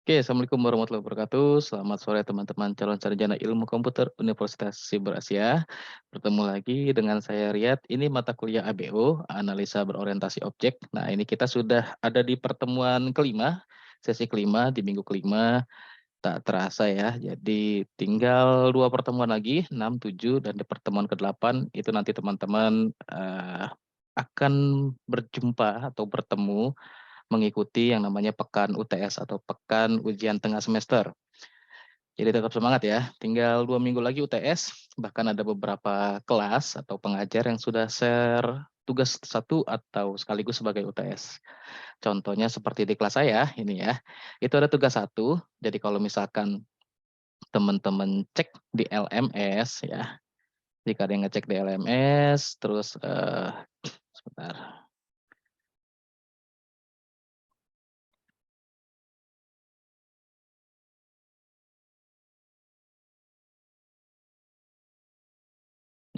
Oke, Assalamualaikum warahmatullahi wabarakatuh. Selamat sore teman-teman calon sarjana ilmu komputer Universitas Siber Asia. Bertemu lagi dengan saya Riyad. Ini mata kuliah ABO, Analisa Berorientasi Objek. Nah, ini kita sudah ada di pertemuan kelima, sesi kelima di minggu kelima. Tak terasa ya, jadi tinggal dua pertemuan lagi, 6, 7, dan di pertemuan ke-8 itu nanti teman-teman akan berjumpa atau bertemu mengikuti yang namanya pekan UTS atau pekan ujian tengah semester. Jadi tetap semangat ya, tinggal 2 minggu lagi UTS, bahkan ada beberapa kelas atau pengajar yang sudah share tugas satu atau sekaligus sebagai UTS. Contohnya seperti di kelas saya ini ya, itu ada tugas satu, jadi kalau misalkan teman-teman cek di LMS ya, jika ada yang ngecek di LMS, terus sebentar.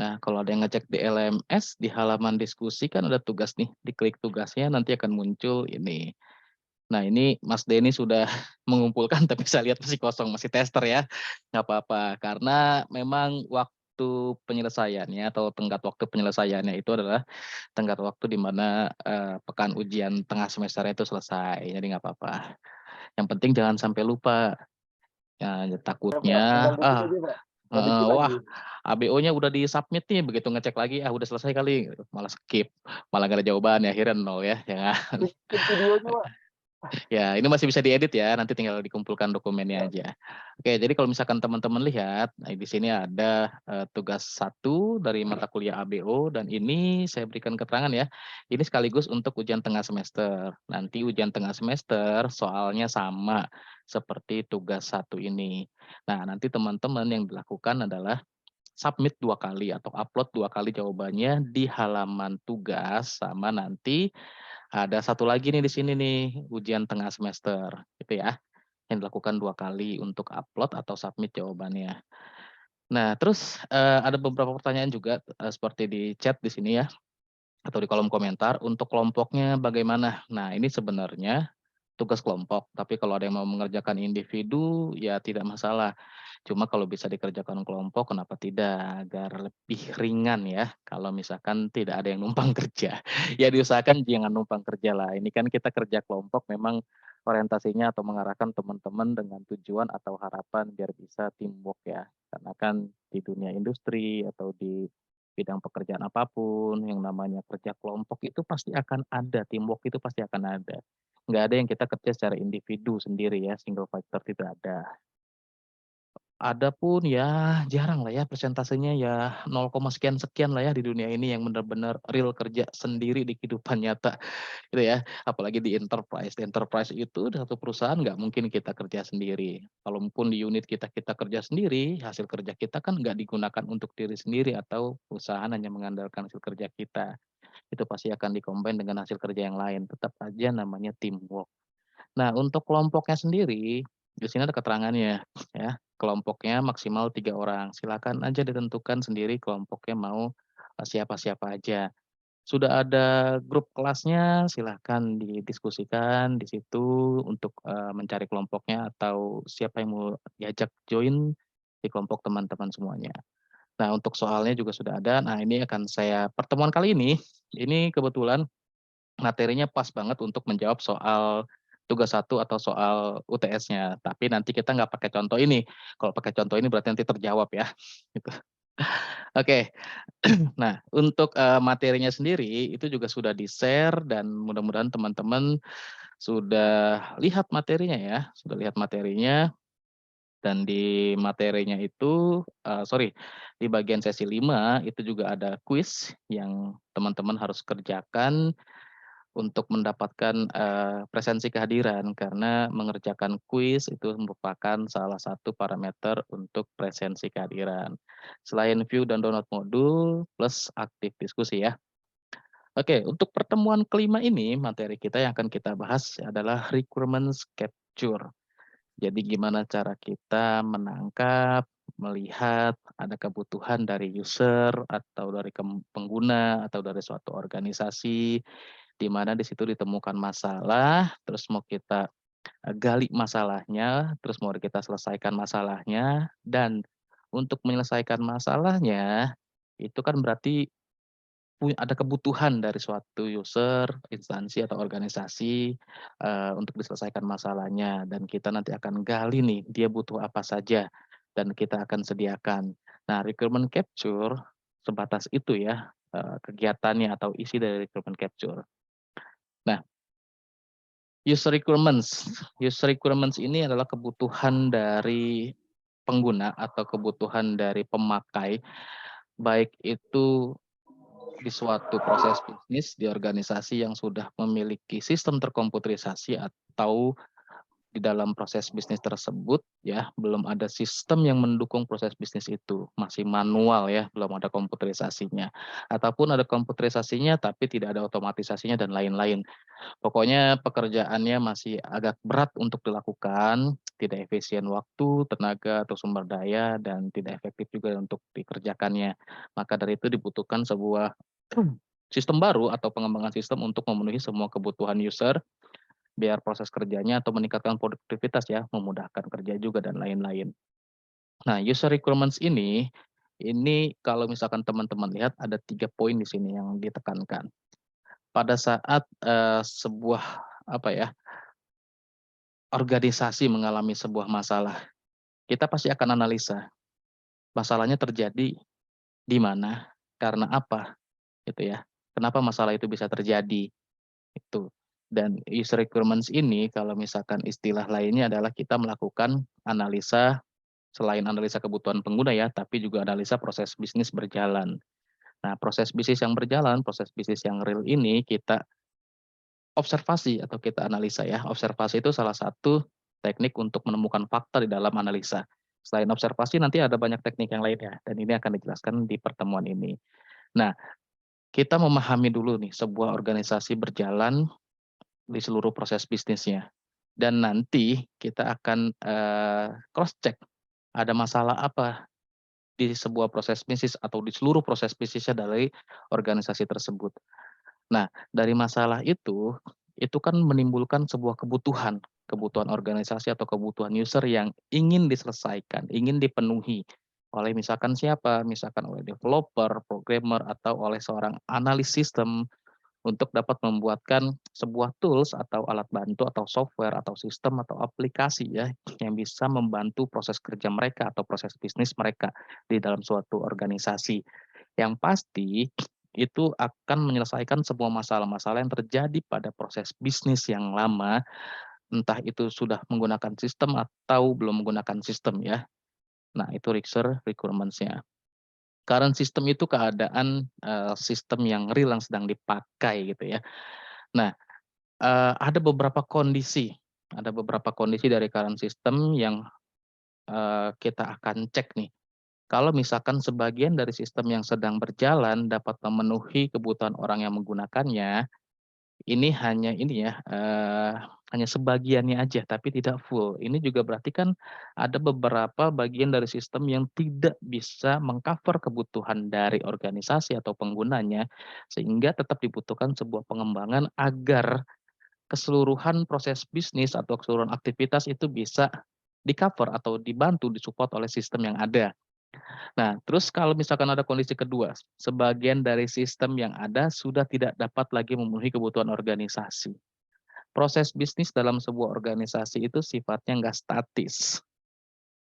Nah, kalau ada yang ngecek di LMS, di halaman diskusi kan ada tugas nih, diklik tugasnya nanti akan muncul ini. Nah, ini Mas Denny sudah mengumpulkan, tapi saya lihat masih kosong, masih tester ya. Nggak apa-apa, karena memang waktu penyelesaiannya atau tenggat waktu penyelesaiannya itu adalah tenggat waktu di mana pekan ujian tengah semester itu selesai. Jadi nggak apa-apa. Yang penting jangan sampai lupa. Ya, Ya, Pak, tinggal takutnya, dikit aja, Pak, tinggal dikit wah, lagi. ABO-nya udah di-submit nih, begitu ngecek lagi, udah selesai kali, gitu. Malah skip, malah nggak ada jawabannya, akhirnya 0 ya, jangan. Bikin videonya, Pak. Ya, ini masih bisa diedit ya, nanti tinggal dikumpulkan dokumennya Ya, aja. Oke, jadi kalau misalkan teman-teman lihat, nah di sini ada tugas satu dari mata kuliah ABO, dan ini saya berikan keterangan ya, ini sekaligus untuk ujian tengah semester. Nanti ujian tengah semester soalnya sama seperti tugas satu ini. Nah, nanti teman-teman yang dilakukan adalah submit 2 kali atau upload 2 kali jawabannya di halaman tugas, sama nanti ada satu lagi nih di sini nih, ujian tengah semester, gitu ya, yang dilakukan 2 kali untuk upload atau submit jawabannya. Nah, terus, ada beberapa pertanyaan juga, seperti di chat di sini ya, atau di kolom komentar, untuk kelompoknya bagaimana? Nah, ini sebenarnya tugas kelompok, tapi kalau ada yang mau mengerjakan individu, ya tidak masalah. Cuma kalau bisa dikerjakan kelompok, kenapa tidak? Agar lebih ringan ya, kalau misalkan tidak ada yang numpang kerja. Ya diusahakan jangan numpang kerja lah. Ini kan kita kerja kelompok memang orientasinya atau mengarahkan teman-teman dengan tujuan atau harapan biar bisa teamwork ya. Karena kan di dunia industri atau di bidang pekerjaan apapun, yang namanya kerja kelompok itu pasti akan ada, teamwork itu pasti akan ada. Nggak ada yang kita kerja secara individu sendiri ya, single fighter tidak ada. Ada pun ya jarang lah ya persentasenya ya 0, sekian sekian lah ya di dunia ini yang benar-benar real kerja sendiri di kehidupan nyata gitu ya. Apalagi di enterprise. Di enterprise itu di satu perusahaan nggak mungkin kita kerja sendiri. Kalaupun di unit kita kerja sendiri, hasil kerja kita kan nggak digunakan untuk diri sendiri atau perusahaan hanya mengandalkan hasil kerja kita. Itu pasti akan di-combine dengan hasil kerja yang lain. Tetap aja namanya teamwork. Nah, untuk kelompoknya sendiri, di sini ada keterangannya ya. Kelompoknya maksimal 3 orang. Silakan aja ditentukan sendiri kelompoknya mau siapa-siapa aja. Sudah ada grup kelasnya, silakan didiskusikan di situ untuk mencari kelompoknya atau siapa yang mau diajak join di kelompok teman-teman semuanya. Nah, untuk soalnya juga sudah ada. Nah, ini akan saya pertemuan kali ini kebetulan materinya pas banget untuk menjawab soal tugas satu atau soal UTS-nya, tapi nanti kita nggak pakai contoh ini. Kalau pakai contoh ini berarti nanti terjawab ya, gitu. Oke. Nah, untuk, materinya sendiri itu juga sudah di-share dan mudah-mudahan teman-teman sudah lihat materinya ya, sudah lihat materinya dan di materinya itu sorry, di bagian sesi 5 itu juga ada kuis yang teman-teman harus kerjakan untuk mendapatkan, presensi kehadiran karena mengerjakan kuis itu merupakan salah satu parameter untuk presensi kehadiran. Selain view dan download modul plus aktif diskusi ya. Oke, untuk pertemuan kelima ini materi kita yang akan kita bahas adalah requirements capture. Jadi gimana cara kita menangkap, melihat ada kebutuhan dari user atau dari pengguna atau dari suatu organisasi di mana di situ ditemukan masalah, terus mau kita gali masalahnya, terus mau kita selesaikan masalahnya, dan untuk menyelesaikan masalahnya, itu kan berarti ada kebutuhan dari suatu user, instansi, atau organisasi, untuk diselesaikan masalahnya, dan kita nanti akan gali nih, dia butuh apa saja, dan kita akan sediakan. Nah, requirement capture sebatas itu ya, kegiatannya atau isi dari requirement capture. Nah, user requirements ini adalah kebutuhan dari pengguna atau kebutuhan dari pemakai, baik itu di suatu proses bisnis di organisasi yang sudah memiliki sistem terkomputerisasi atau di dalam proses bisnis tersebut ya belum ada sistem yang mendukung proses bisnis itu, masih manual ya, belum ada komputerisasinya, ataupun ada komputerisasinya tapi tidak ada otomatisasinya dan lain-lain. Pokoknya pekerjaannya masih agak berat untuk dilakukan, tidak efisien waktu, tenaga, atau sumber daya, dan tidak efektif juga untuk dikerjakannya. Maka dari itu dibutuhkan sebuah sistem baru atau pengembangan sistem untuk memenuhi semua kebutuhan user, biar proses kerjanya atau meningkatkan produktivitas ya, memudahkan kerja juga dan lain-lain. Nah, user requirements ini kalau misalkan teman-teman lihat ada 3 poin di sini yang ditekankan. Pada saat, sebuah apa ya, organisasi mengalami sebuah masalah, kita pasti akan analisa, masalahnya terjadi di mana, karena apa, gitu ya. Kenapa masalah itu bisa terjadi, itu. Dan user requirements ini kalau misalkan istilah lainnya adalah kita melakukan analisa, selain analisa kebutuhan pengguna ya, tapi juga analisa proses bisnis berjalan. Nah, proses bisnis yang berjalan, proses bisnis yang real ini kita observasi atau kita analisa ya. Observasi itu salah satu teknik untuk menemukan fakta di dalam analisa. Selain observasi nanti ada banyak teknik yang lainnya dan ini akan dijelaskan di pertemuan ini. Nah, kita memahami dulu nih sebuah organisasi berjalan di seluruh proses bisnisnya. Dan nanti kita akan cross check ada masalah apa di sebuah proses bisnis atau di seluruh proses bisnisnya dari organisasi tersebut. Nah, dari masalah itu kan menimbulkan sebuah kebutuhan, kebutuhan organisasi atau kebutuhan user yang ingin diselesaikan, ingin dipenuhi oleh misalkan siapa, misalkan oleh developer, programmer, atau oleh seorang analis sistem untuk dapat membuatkan sebuah tools atau alat bantu atau software atau sistem atau aplikasi ya yang bisa membantu proses kerja mereka atau proses bisnis mereka di dalam suatu organisasi. Yang pasti itu akan menyelesaikan semua masalah-masalah yang terjadi pada proses bisnis yang lama, entah itu sudah menggunakan sistem atau belum menggunakan sistem ya. Nah, itu requirements-nya. Current system itu keadaan, sistem yang real yang sedang dipakai gitu ya. Nah, ada beberapa kondisi dari current system yang, kita akan cek nih. Kalau misalkan sebagian dari sistem yang sedang berjalan dapat memenuhi kebutuhan orang yang menggunakannya, ini hanya ini ya, hanya sebagiannya aja tapi tidak full. Ini juga berarti kan ada beberapa bagian dari sistem yang tidak bisa meng-cover kebutuhan dari organisasi atau penggunanya, sehingga tetap dibutuhkan sebuah pengembangan agar keseluruhan proses bisnis atau keseluruhan aktivitas itu bisa di-cover atau dibantu, di-support oleh sistem yang ada. Nah, terus kalau misalkan ada kondisi kedua, sebagian dari sistem yang ada sudah tidak dapat lagi memenuhi kebutuhan organisasi. Proses bisnis dalam sebuah organisasi itu sifatnya nggak statis,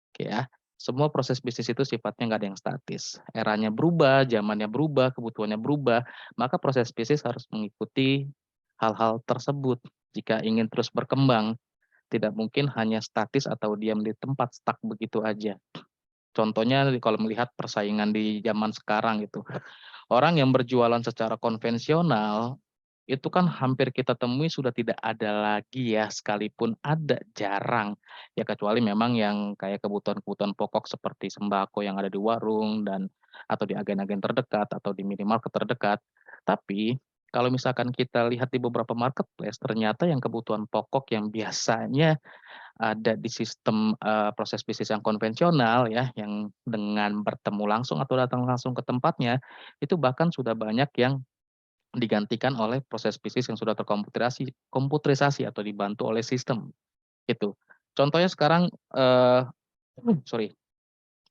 oke ya. Semua proses bisnis itu sifatnya nggak ada yang statis. Eranya berubah, zamannya berubah, kebutuhannya berubah, maka proses bisnis harus mengikuti hal-hal tersebut. Jika ingin terus berkembang, tidak mungkin hanya statis atau diam di tempat, stuck begitu aja. Contohnya kalau melihat persaingan di zaman sekarang gitu. Orang yang berjualan secara konvensional, itu kan hampir kita temui sudah tidak ada lagi ya, sekalipun ada jarang. Ya kecuali memang yang kayak kebutuhan-kebutuhan pokok seperti sembako yang ada di warung dan atau di agen-agen terdekat atau di minimarket terdekat. Tapi kalau misalkan kita lihat di beberapa marketplace, ternyata yang kebutuhan pokok yang biasanya ada di sistem, proses bisnis yang konvensional ya, yang dengan bertemu langsung atau datang langsung ke tempatnya, itu bahkan sudah banyak yang digantikan oleh proses bisnis yang sudah komputerisasi atau dibantu oleh sistem. gitu. Contohnya sekarang, sorry,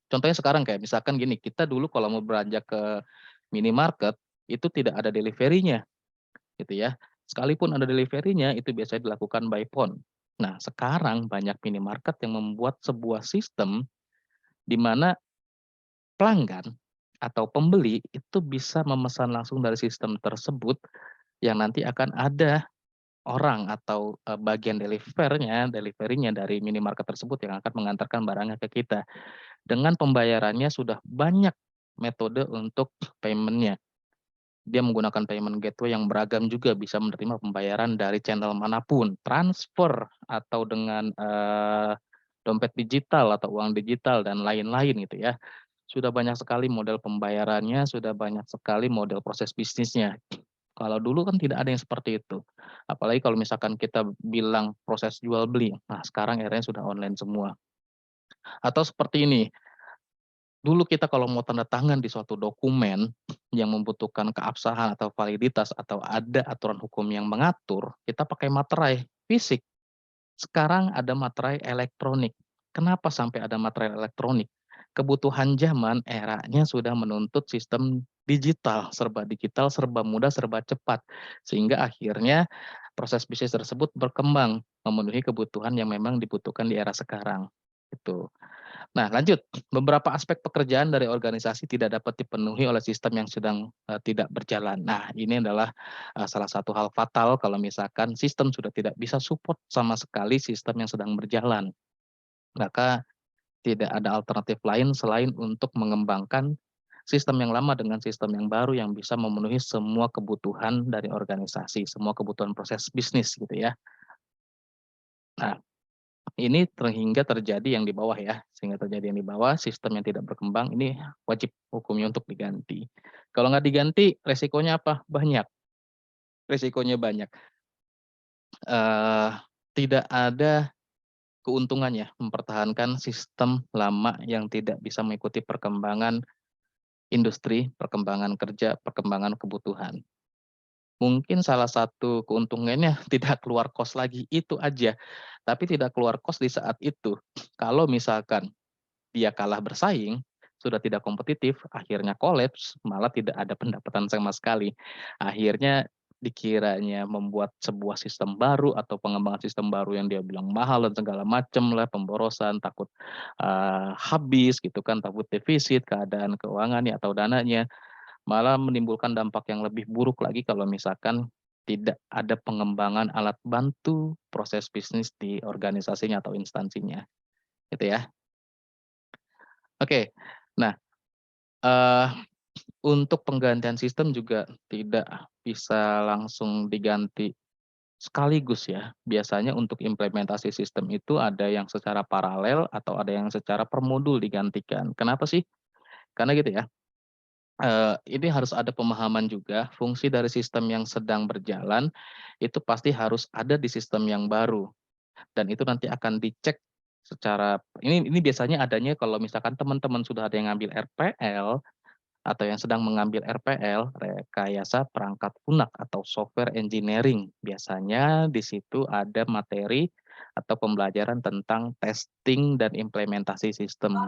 contohnya sekarang kayak misalkan gini, kita dulu kalau mau belanja ke minimarket, itu tidak ada delivery-nya gitu ya. Sekalipun ada delivery-nya, itu biasanya dilakukan by phone. Nah, sekarang banyak minimarket yang membuat sebuah sistem di mana pelanggan atau pembeli itu bisa memesan langsung dari sistem tersebut yang nanti akan ada orang atau, bagian delivery-nya dari minimarket tersebut yang akan mengantarkan barangnya ke kita. Dengan pembayarannya sudah banyak metode untuk payment-nya. Dia menggunakan payment gateway yang beragam juga, bisa menerima pembayaran dari channel manapun, transfer atau dengan, dompet digital atau uang digital dan lain-lain gitu ya. Sudah banyak sekali model pembayarannya, sudah banyak sekali model proses bisnisnya. Kalau dulu kan tidak ada yang seperti itu. Apalagi kalau misalkan kita bilang proses jual beli, nah sekarang eranya sudah online semua. Atau seperti ini, dulu kita kalau mau tanda tangan di suatu dokumen yang membutuhkan keabsahan atau validitas atau ada aturan hukum yang mengatur, kita pakai materai fisik. Sekarang ada materai elektronik. Kenapa sampai ada materai elektronik? Kebutuhan zaman eranya sudah menuntut sistem digital, serba mudah, serba cepat. Sehingga akhirnya proses bisnis tersebut berkembang, memenuhi kebutuhan yang memang dibutuhkan di era sekarang. Itu. Nah, lanjut. Beberapa aspek pekerjaan dari organisasi tidak dapat dipenuhi oleh sistem yang sedang tidak berjalan. Nah, ini adalah salah satu hal fatal kalau misalkan sistem sudah tidak bisa support sama sekali sistem yang sedang berjalan. Maka tidak ada alternatif lain selain untuk mengembangkan sistem yang lama dengan sistem yang baru yang bisa memenuhi semua kebutuhan dari organisasi, semua kebutuhan proses bisnis gitu ya. Nah, ini hingga terjadi yang di bawah ya, sehingga terjadi yang di bawah, sistem yang tidak berkembang ini wajib hukumnya untuk diganti. Kalau nggak diganti resikonya apa? Banyak, resikonya banyak. Eee, Tidak ada keuntungannya mempertahankan sistem lama yang tidak bisa mengikuti perkembangan industri, perkembangan kerja, perkembangan kebutuhan. Mungkin salah satu keuntungannya tidak keluar kos lagi, itu aja. Tapi tidak keluar kos di saat itu. Kalau misalkan dia kalah bersaing, sudah tidak kompetitif, akhirnya kolaps, malah tidak ada pendapatan sama sekali. Akhirnya dikiranya membuat sebuah sistem baru atau pengembangan sistem baru yang dia bilang mahal dan segala macam lah, pemborosan, takut habis gitu kan, takut defisit, keadaan keuangannya atau dananya, malah menimbulkan dampak yang lebih buruk lagi kalau misalkan tidak ada pengembangan alat bantu proses bisnis di organisasinya atau instansinya, gitu ya. Oke. Nah, eee, untuk penggantian sistem juga tidak bisa langsung diganti sekaligus ya. Biasanya untuk implementasi sistem itu ada yang secara paralel atau ada yang secara per modul digantikan. Kenapa sih? Karena gitu ya, ini harus ada pemahaman juga fungsi dari sistem yang sedang berjalan, itu pasti harus ada di sistem yang baru dan itu nanti akan dicek secara ini biasanya adanya kalau misalkan teman-teman sudah ada yang ngambil RPL atau yang sedang mengambil RPL, rekayasa perangkat lunak atau software engineering. Biasanya di situ ada materi atau pembelajaran tentang testing dan implementasi sistem.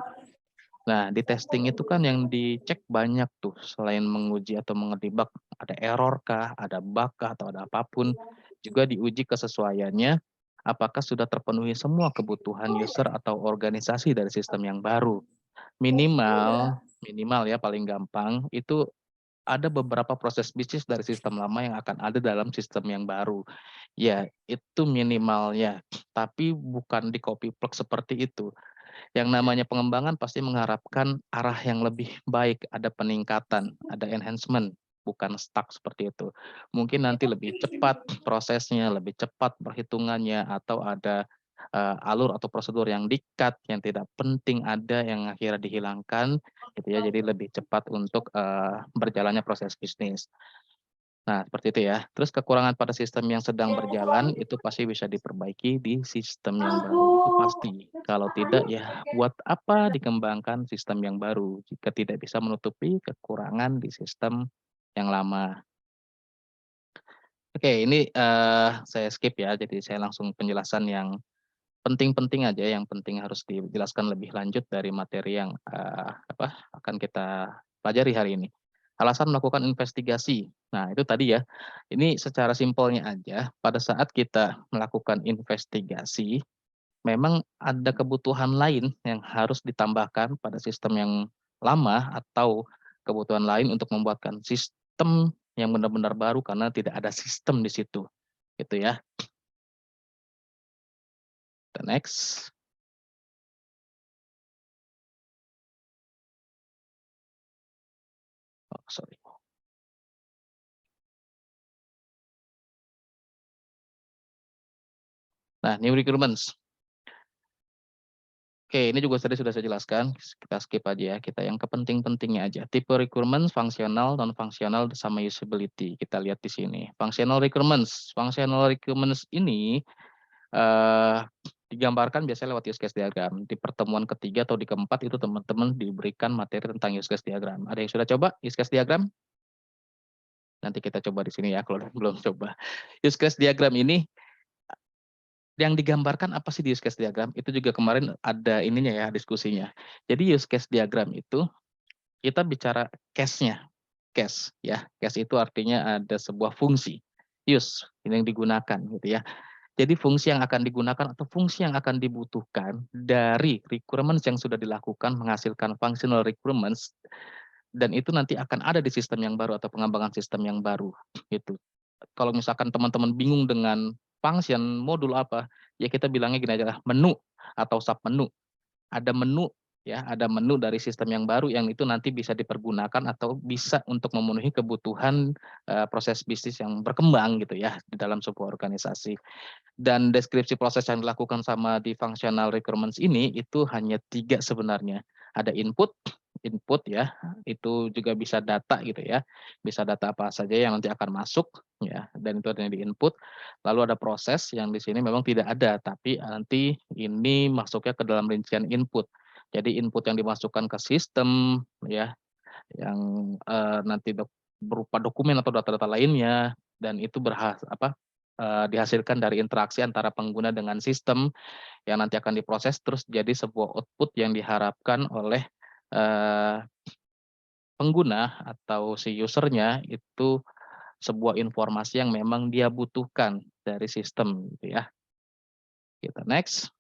Nah, di testing itu kan yang dicek banyak tuh, selain menguji atau mengedebak ada error kah, ada bug kah, atau ada apapun, juga diuji kesesuaiannya, apakah sudah terpenuhi semua kebutuhan user atau organisasi dari sistem yang baru. Minimal minimal ya paling gampang, itu ada beberapa proses bisnis dari sistem lama yang akan ada dalam sistem yang baru. Ya, itu minimalnya, tapi bukan di-copy plug seperti itu. Yang namanya pengembangan pasti mengharapkan arah yang lebih baik, ada peningkatan, ada enhancement, bukan stuck seperti itu. Mungkin nanti lebih cepat prosesnya, lebih cepat perhitungannya, atau ada alur atau prosedur yang di-cut, yang tidak penting ada, yang akhirnya dihilangkan, gitu ya. Jadi lebih cepat untuk berjalannya proses bisnis. Nah, seperti itu ya. Terus kekurangan pada sistem yang sedang berjalan itu pasti bisa diperbaiki di sistem yang baru, itu pasti. Kalau tidak ya buat apa dikembangkan sistem yang baru jika tidak bisa menutupi kekurangan di sistem yang lama. Oke, ini saya skip ya, jadi saya langsung penjelasan yang penting-penting aja, yang penting harus dijelaskan lebih lanjut dari materi yang akan kita pelajari hari ini. Alasan melakukan investigasi. Nah, itu tadi ya. Ini secara simpelnya aja, pada saat kita melakukan investigasi, memang ada kebutuhan lain yang harus ditambahkan pada sistem yang lama atau kebutuhan lain untuk membuatkan sistem yang benar-benar baru karena tidak ada sistem di situ. Gitu ya. The next. Oh, sorry. Nah, new requirements. Oke, ini juga tadi sudah saya jelaskan. Kita skip aja ya. Kita yang kepenting-pentingnya aja. Tipe requirements, fungsional, non-fungsional, sama usability. Kita lihat di sini. Functional requirements. Functional requirements ini digambarkan biasanya lewat use case diagram. Di pertemuan ketiga atau di keempat itu teman-teman diberikan materi tentang use case diagram. Ada yang sudah coba use case diagram? Nanti kita coba di sini ya kalau belum coba. Use case diagram ini yang digambarkan apa sih di use case diagram? Itu juga kemarin ada ininya ya, diskusinya. Jadi use case diagram itu kita bicara case-nya. Case ya. Case itu artinya ada sebuah fungsi. Use ini yang digunakan gitu ya. Jadi fungsi yang akan digunakan atau fungsi yang akan dibutuhkan dari requirements yang sudah dilakukan menghasilkan functional requirements, dan itu nanti akan ada di sistem yang baru atau pengembangan sistem yang baru gitu. Kalau misalkan teman-teman bingung dengan function modul apa, ya kita bilangnya gini aja lah, menu atau sub menu. Ada menu ya, ada menu dari sistem yang baru yang itu nanti bisa dipergunakan atau bisa untuk memenuhi kebutuhan proses bisnis yang berkembang gitu ya di dalam sebuah organisasi. Dan deskripsi proses yang dilakukan sama di functional requirements ini itu hanya 3 sebenarnya. Ada input ya, itu juga bisa data gitu ya. Bisa data apa saja yang nanti akan masuk ya, dan itu ada di input. Lalu ada proses yang di sini memang tidak ada, tapi nanti ini masuknya ke dalam rincian input. Jadi input yang dimasukkan ke sistem ya, yang nanti berupa dokumen atau data-data lainnya, dan itu dihasilkan dari interaksi antara pengguna dengan sistem yang nanti akan diproses terus jadi sebuah output yang diharapkan oleh pengguna atau si usernya itu sebuah informasi yang memang dia butuhkan dari sistem gitu ya. Kita next.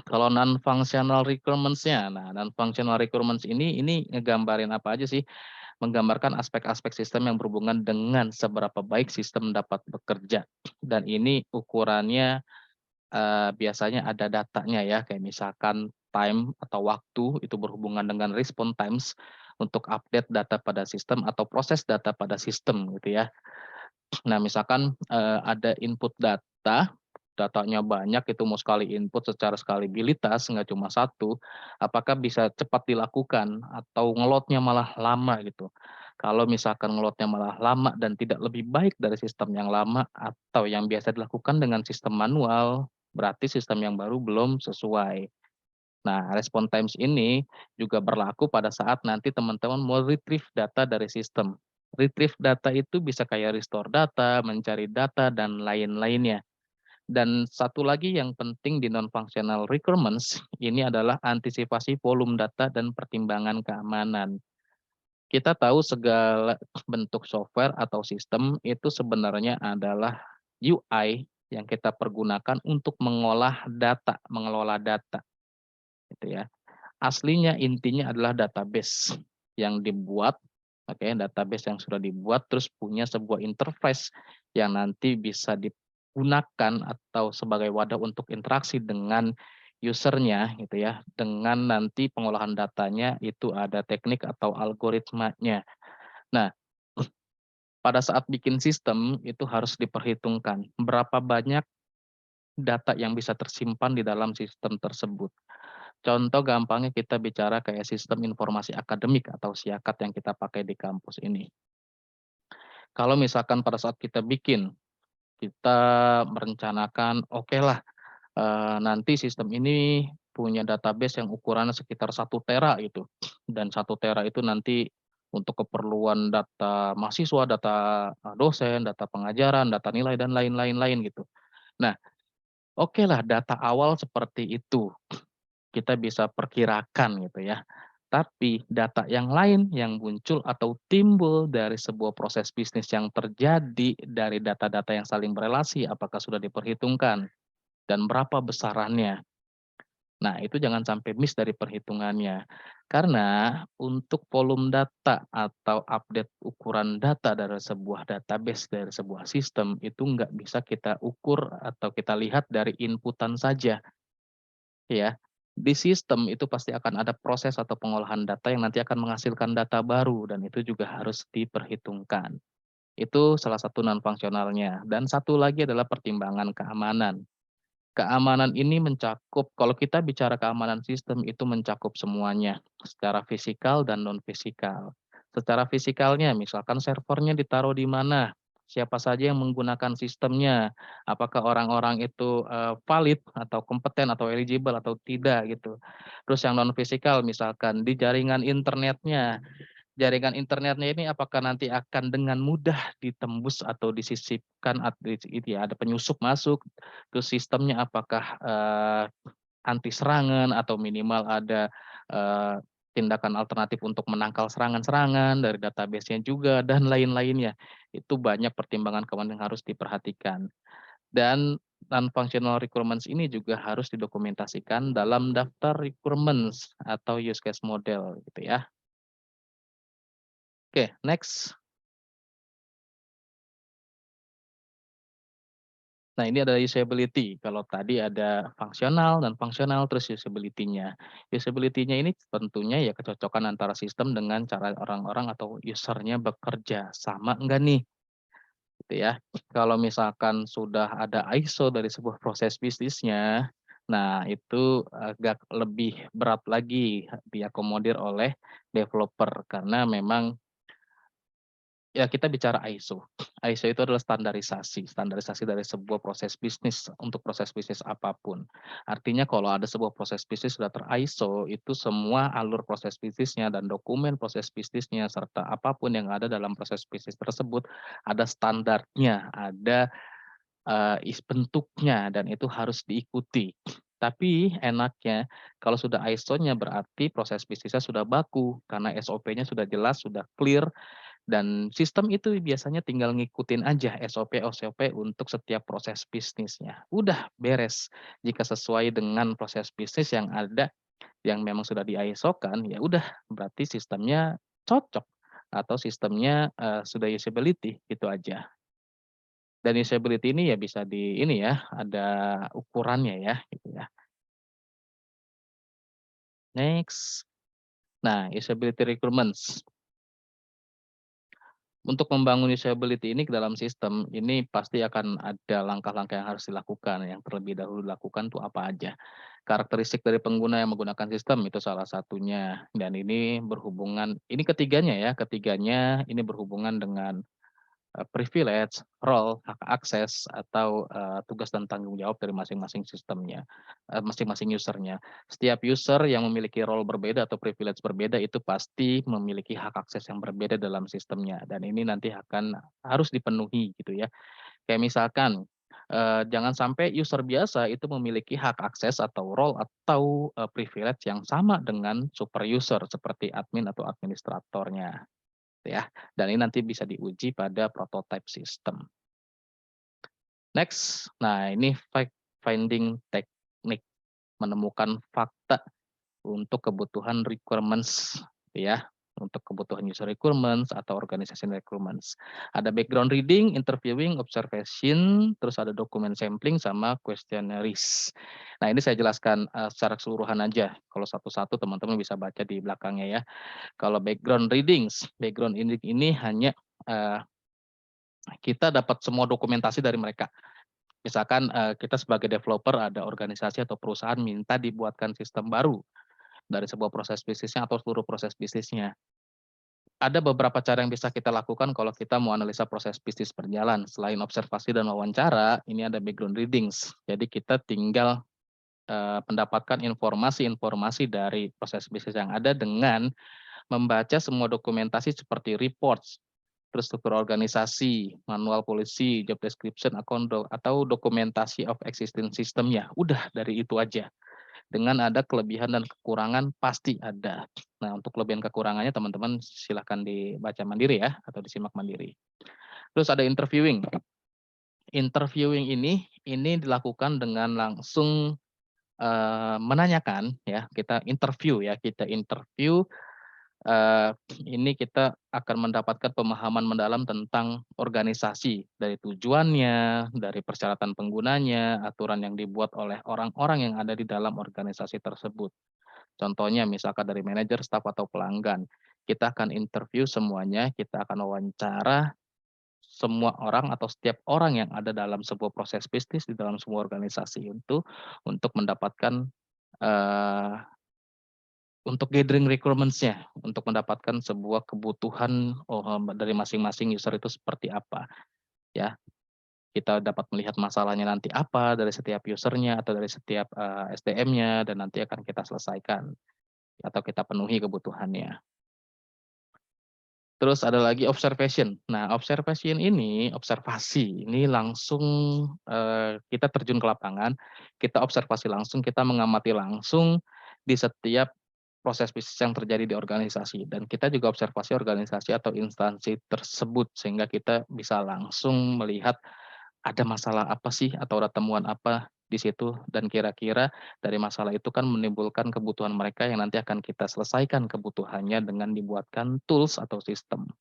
Kalau non-functional requirements-nya, nah non-functional requirements ini ngegambarin apa aja sih? Menggambarkan aspek-aspek sistem yang berhubungan dengan seberapa baik sistem dapat bekerja. Dan ini ukurannya biasanya ada datanya ya, kayak misalkan time atau waktu itu berhubungan dengan response times untuk update data pada sistem atau proses data pada sistem gitu ya. Nah, misalkan ada input data, datanya banyak, itu mau sekali input secara skalibilitas, nggak cuma satu, apakah bisa cepat dilakukan atau ngelotnya malah lama gitu. Kalau misalkan ngelotnya malah lama dan tidak lebih baik dari sistem yang lama atau yang biasa dilakukan dengan sistem manual, berarti sistem yang baru belum sesuai. Nah, response times ini juga berlaku pada saat nanti teman-teman mau retrieve data dari sistem. Retrieve data itu bisa kayak restore data, mencari data, dan lain-lainnya. Dan satu lagi yang penting di non-functional requirements, ini adalah antisipasi volume data dan pertimbangan keamanan. Kita tahu segala bentuk software atau sistem itu sebenarnya adalah UI yang kita pergunakan untuk mengelola data. Gitu ya. Aslinya intinya adalah database yang dibuat, oke, database yang sudah dibuat terus punya sebuah interface yang nanti bisa digunakan atau sebagai wadah untuk interaksi dengan usernya gitu ya. Dengan nanti pengolahan datanya itu ada teknik atau algoritmanya. Nah, pada saat bikin sistem itu harus diperhitungkan berapa banyak data yang bisa tersimpan di dalam sistem tersebut. Contoh gampangnya kita bicara kayak sistem informasi akademik atau SIAKAT yang kita pakai di kampus ini. Kalau misalkan pada saat kita bikin, kita merencanakan, oke lah, nanti sistem ini punya database yang ukurannya sekitar 1 tera gitu. Dan 1 tera itu nanti untuk keperluan data mahasiswa, data dosen, data pengajaran, data nilai, dan lain-lain gitu. Nah, Oke lah, data awal seperti itu, kita bisa perkirakan gitu ya. Tapi data yang lain yang muncul atau timbul dari sebuah proses bisnis yang terjadi dari data-data yang saling berelasi, apakah sudah diperhitungkan dan berapa besarannya. Nah, itu jangan sampai miss dari perhitungannya. Karena untuk volume data atau update ukuran data dari sebuah database, dari sebuah sistem, itu nggak bisa kita ukur atau kita lihat dari inputan saja, ya. Di sistem itu pasti akan ada proses atau pengolahan data yang nanti akan menghasilkan data baru dan itu juga harus diperhitungkan. Itu salah satu non fungsionalnya. Dan satu lagi adalah pertimbangan keamanan. Keamanan ini mencakup kalau kita bicara keamanan sistem itu mencakup semuanya, secara fisikal dan non fisikal. Secara fisikalnya misalkan servernya ditaruh di mana, siapa saja yang menggunakan sistemnya, apakah orang-orang itu, valid atau kompeten atau eligible atau tidak gitu. Terus yang non fisikal misalkan di jaringan internetnya ini apakah nanti akan dengan mudah ditembus atau disisipkan itu ya, ada penyusup masuk, terus sistemnya apakah, anti serangan atau minimal ada, tindakan alternatif untuk menangkal serangan-serangan dari database-nya juga dan lain-lainnya. Itu banyak pertimbangan keamanan yang harus diperhatikan. Dan non-functional requirements ini juga harus didokumentasikan dalam daftar requirements atau use case model gitu ya. Oke, next. Nah, ini ada usability. Kalau tadi ada fungsional dan fungsional, terus usability-nya. Usability-nya ini tentunya ya kecocokan antara sistem dengan cara orang-orang atau user-nya bekerja. Sama enggak nih? Gitu ya. Kalau misalkan sudah ada ISO dari sebuah proses bisnisnya, nah itu agak lebih berat lagi diakomodir oleh developer karena memang ya, kita bicara ISO. ISO itu adalah standarisasi, standarisasi dari sebuah proses bisnis untuk proses bisnis apapun. Artinya kalau ada sebuah proses bisnis sudah ter-ISO, itu semua alur proses bisnisnya dan dokumen proses bisnisnya serta apapun yang ada dalam proses bisnis tersebut ada standarnya, ada bentuknya dan itu harus diikuti. Tapi enaknya kalau sudah ISO-nya berarti proses bisnisnya sudah baku karena SOP-nya sudah jelas, sudah clear, dan sistem itu biasanya tinggal ngikutin aja SOP-SOP untuk setiap proses bisnisnya. Udah beres. Jika sesuai dengan proses bisnis yang ada, yang memang sudah di-ISO-kan, ya udah berarti sistemnya cocok atau sistemnya, sudah usability, gitu aja. Dan usability ini ya bisa di ini ya, ada ukurannya ya, gitu ya. Next. Nah, usability requirements. Untuk membangun usability ini ke dalam sistem, ini pasti akan ada langkah-langkah yang harus dilakukan. Yang terlebih dahulu dilakukan tuh apa aja. Karakteristik dari pengguna yang menggunakan sistem itu salah satunya. Dan ini berhubungan, ini ketiganya ya, ketiganya ini berhubungan dengan privilege, role, hak akses, atau tugas dan tanggung jawab dari masing-masing sistemnya, masing-masing usernya. Setiap user yang memiliki role berbeda atau privilege berbeda itu pasti memiliki hak akses yang berbeda dalam sistemnya dan ini nanti akan harus dipenuhi gitu ya. Kayak misalkan, jangan sampai user biasa itu memiliki hak akses atau role atau, privilege yang sama dengan super user seperti admin atau administratornya. Ya, dan ini nanti bisa diuji pada prototype system. Next, nah ini fact finding teknik, menemukan fakta untuk kebutuhan requirements ya, untuk kebutuhan user requirements atau organization requirements. Ada background reading, interviewing, observation, terus ada document sampling sama questionnaires. Nah, ini saya jelaskan, secara keseluruhan aja, kalau satu-satu teman-teman bisa baca di belakangnya ya. Kalau background reading ini hanya, eee, kita dapat semua dokumentasi dari mereka. Misalkan, kita sebagai developer ada organisasi atau perusahaan minta dibuatkan sistem baru dari sebuah proses bisnisnya atau seluruh proses bisnisnya. Ada beberapa cara yang bisa kita lakukan kalau kita mau analisa proses bisnis berjalan. Selain observasi dan wawancara, ini ada background readings. Jadi kita tinggal, mendapatkan informasi-informasi dari proses bisnis yang ada dengan membaca semua dokumentasi seperti reports, terus struktur organisasi, manual polisi, job description, atau dokumentasi of existing system-nya. Udah dari itu aja. Dengan ada kelebihan dan kekurangan pasti ada. Nah, untuk kelebihan kekurangannya teman-teman silahkan dibaca mandiri ya, atau disimak mandiri. Terus ada interviewing. Interviewing ini dilakukan dengan langsung menanyakan ya, kita interview, ini kita akan mendapatkan pemahaman mendalam tentang organisasi, dari tujuannya, dari persyaratan penggunanya, aturan yang dibuat oleh orang-orang yang ada di dalam organisasi tersebut. Contohnya misalkan dari manajer, staf, atau pelanggan. Kita akan interview semuanya, kita akan wawancara semua orang atau setiap orang yang ada dalam sebuah proses bisnis di dalam sebuah organisasi itu untuk mendapatkan eh, untuk gathering requirements-nya, untuk mendapatkan sebuah kebutuhan dari masing-masing user itu seperti apa, ya. Kita dapat melihat masalahnya nanti apa dari setiap usernya atau dari setiap SDM-nya, dan nanti akan kita selesaikan atau kita penuhi kebutuhannya. Terus ada lagi observation. Nah, observasi ini langsung kita terjun ke lapangan, kita observasi langsung, kita mengamati langsung di setiap proses bisnis yang terjadi di organisasi, dan kita juga observasi organisasi atau instansi tersebut sehingga kita bisa langsung melihat ada masalah apa sih atau ada temuan apa di situ, dan kira-kira dari masalah itu kan menimbulkan kebutuhan mereka yang nanti akan kita selesaikan kebutuhannya dengan dibuatkan tools atau sistem.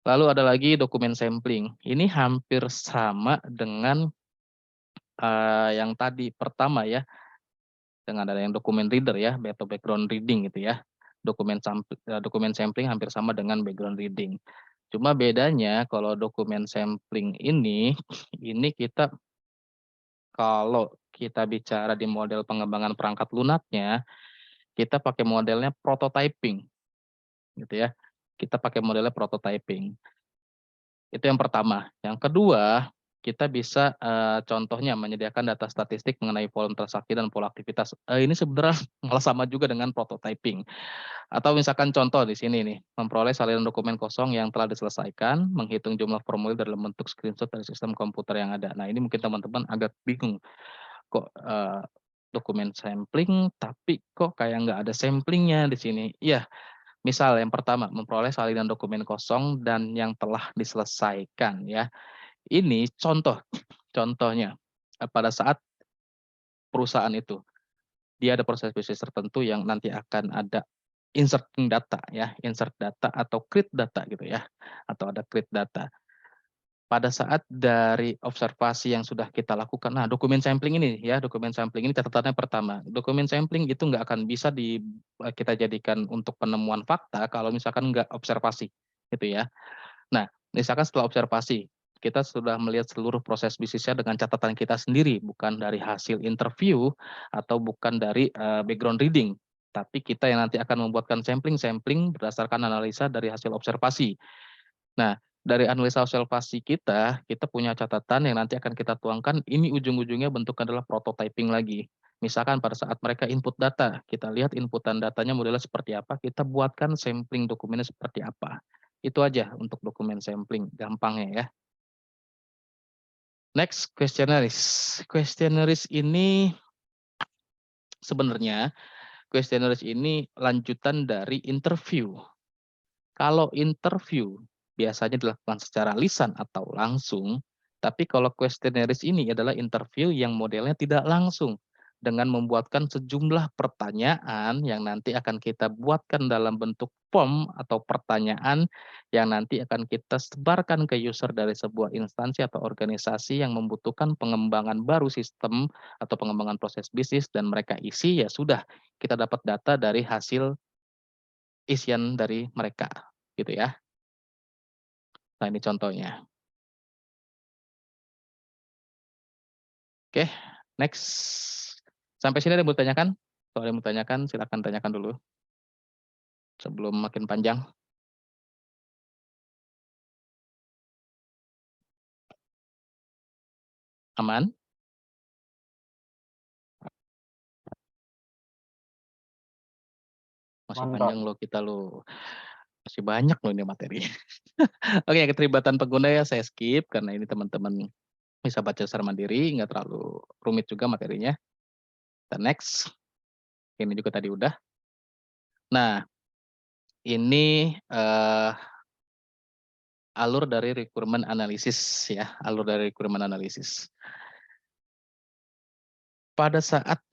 Lalu ada lagi dokumen sampling. Ini hampir sama dengan yang tadi pertama ya, dengan ada yang dokumen reader ya, atau background reading gitu ya. Dokumen sampling hampir sama dengan background reading. Cuma bedanya kalau dokumen sampling ini kita kalau kita bicara di model pengembangan perangkat lunaknya, kita pakai modelnya prototyping gitu ya. Kita pakai modelnya prototyping. Itu yang pertama. Yang kedua, kita bisa contohnya menyediakan data statistik mengenai volume transaksi dan pola aktivitas. Ini sebenarnya malah sama juga dengan prototyping. Atau misalkan contoh di sini nih, memperoleh salinan dokumen kosong yang telah diselesaikan, menghitung jumlah formulir dalam bentuk screenshot dari sistem komputer yang ada. Nah, ini mungkin teman-teman agak bingung, kok dokumen sampling tapi kok kayak nggak ada samplingnya di sini. Iya, misal yang pertama, memperoleh salinan dokumen kosong dan yang telah diselesaikan ya. Ini contohnya pada saat perusahaan itu, dia ada proses bisnis tertentu yang nanti akan ada inserting data ya, insert data atau create data gitu ya, atau ada create data. Pada saat dari observasi yang sudah kita lakukan, nah dokumen sampling ini ya, dokumen sampling ini catatannya pertama, dokumen sampling itu nggak akan bisa kita jadikan untuk penemuan fakta kalau misalkan nggak observasi gitu ya. Nah, misalkan setelah observasi, kita sudah melihat seluruh proses bisnisnya dengan catatan kita sendiri, bukan dari hasil interview atau bukan dari background reading, tapi kita yang nanti akan membuatkan sampling berdasarkan analisa dari hasil observasi. Nah, dari analisa observasi kita punya catatan yang nanti akan kita tuangkan, ini ujung-ujungnya bentuk adalah prototyping lagi. Misalkan pada saat mereka input data, kita lihat inputan datanya modelnya seperti apa, kita buatkan sampling dokumennya seperti apa. Itu aja untuk dokumen sampling, gampangnya ya. Next, questionnaires. Questionnaires ini sebenarnya, questionnaires ini lanjutan dari interview. Kalau interview biasanya dilakukan secara lisan atau langsung, tapi kalau questionnaires ini adalah interview yang modelnya tidak langsung, dengan membuatkan sejumlah pertanyaan yang nanti akan kita buatkan dalam bentuk form atau pertanyaan yang nanti akan kita sebarkan ke user dari sebuah instansi atau organisasi yang membutuhkan pengembangan baru sistem atau pengembangan proses bisnis, dan mereka isi, ya sudah, kita dapat data dari hasil isian dari mereka, gitu ya. Nah, ini contohnya. Oke, next. Sampai sini ada yang mau tanyakan? Kalau ada yang mau tanyakan, silakan tanyakan dulu sebelum makin panjang. Aman? Masih Mantap. panjang loh kita loh. Masih banyak loh ini materinya. Oke, keterlibatan pengguna ya saya skip karena ini teman-teman bisa baca secara mandiri, nggak terlalu rumit juga materinya. Kita next. Ini juga tadi udah. Nah, ini alur dari requirement analysis ya, alur dari requirement analysis. Pada saat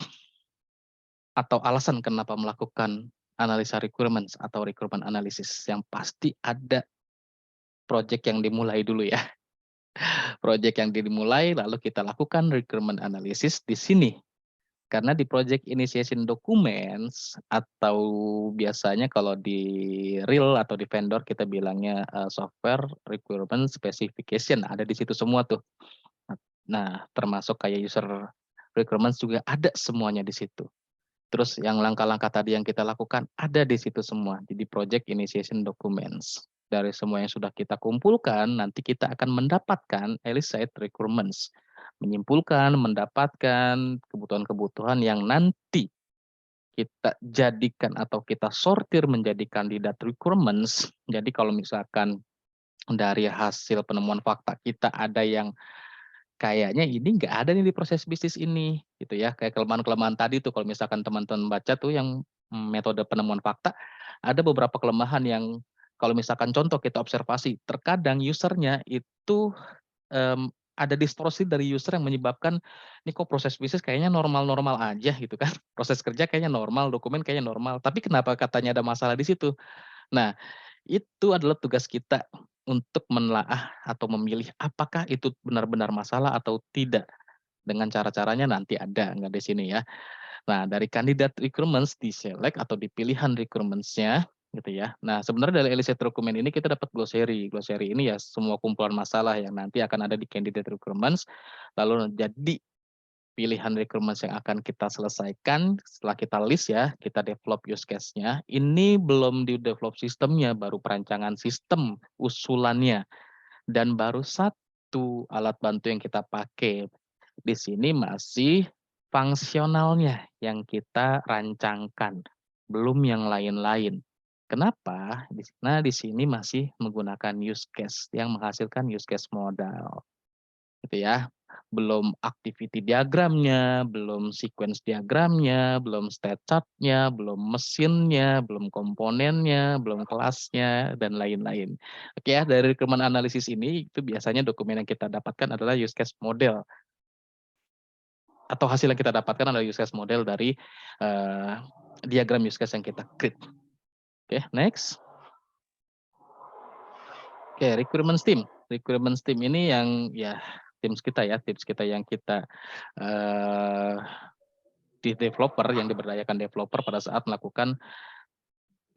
atau alasan kenapa melakukan analisa requirements atau requirement analysis, yang pasti ada project yang dimulai dulu ya. Project yang dimulai lalu kita lakukan requirement analysis di sini. Karena di project initiation documents atau biasanya kalau di real atau di vendor kita bilangnya software requirement specification, ada di situ semua tuh. Nah, termasuk kayak user requirements juga ada semuanya di situ. Terus yang langkah-langkah tadi yang kita lakukan ada di situ semua. Jadi project initiation documents. Dari semua yang sudah kita kumpulkan, nanti kita akan mendapatkan elicit requirements. Menyimpulkan, mendapatkan kebutuhan-kebutuhan yang nanti kita jadikan atau kita sortir menjadi kandidat requirements. Jadi kalau misalkan dari hasil penemuan fakta kita ada yang kayaknya ini nggak ada nih di proses bisnis ini, gitu ya. Kayak kelemahan-kelemahan tadi tuh kalau misalkan teman-teman baca tuh yang metode penemuan fakta, ada beberapa kelemahan yang kalau misalkan contoh kita observasi, terkadang usernya itu ada distorsi dari user yang menyebabkan, "Ini kok proses bisnis kayaknya normal-normal aja," gitu kan. Proses kerja kayaknya normal, dokumen kayaknya normal, tapi kenapa katanya ada masalah di situ? Nah, itu adalah tugas kita untuk menelaah atau memilih apakah itu benar-benar masalah atau tidak. Dengan cara-caranya nanti ada, nggak di sini ya. Nah, dari kandidat requirements di-select atau di pilihan requirements-nya gitu ya. Nah, sebenarnya dari elicit dokumen ini kita dapat glossary. Glossary ini ya semua kumpulan masalah yang nanti akan ada di candidate requirements, lalu jadi pilihan requirements yang akan kita selesaikan setelah kita list ya, kita develop use case-nya. Ini belum di develop sistemnya, baru perancangan sistem usulannya. Dan baru satu alat bantu yang kita pakai. Di sini masih fungsionalnya yang kita rancangkan, belum yang lain-lain. Kenapa? Nah, di sini masih menggunakan use case yang menghasilkan use case modal. Gitu ya. Belum activity diagramnya, belum sequence diagramnya, belum state chart-nya, belum mesinnya, belum komponennya, belum kelasnya, dan lain-lain. Oke ya, dari requirement analysis ini, itu biasanya dokumen yang kita dapatkan adalah use case model. Atau hasil yang kita dapatkan adalah use case model dari diagram use case yang kita create. Oke, next. Oke, requirement team. Requirement team ini yang ya tips kita yang kita di developer yang diberdayakan developer pada saat melakukan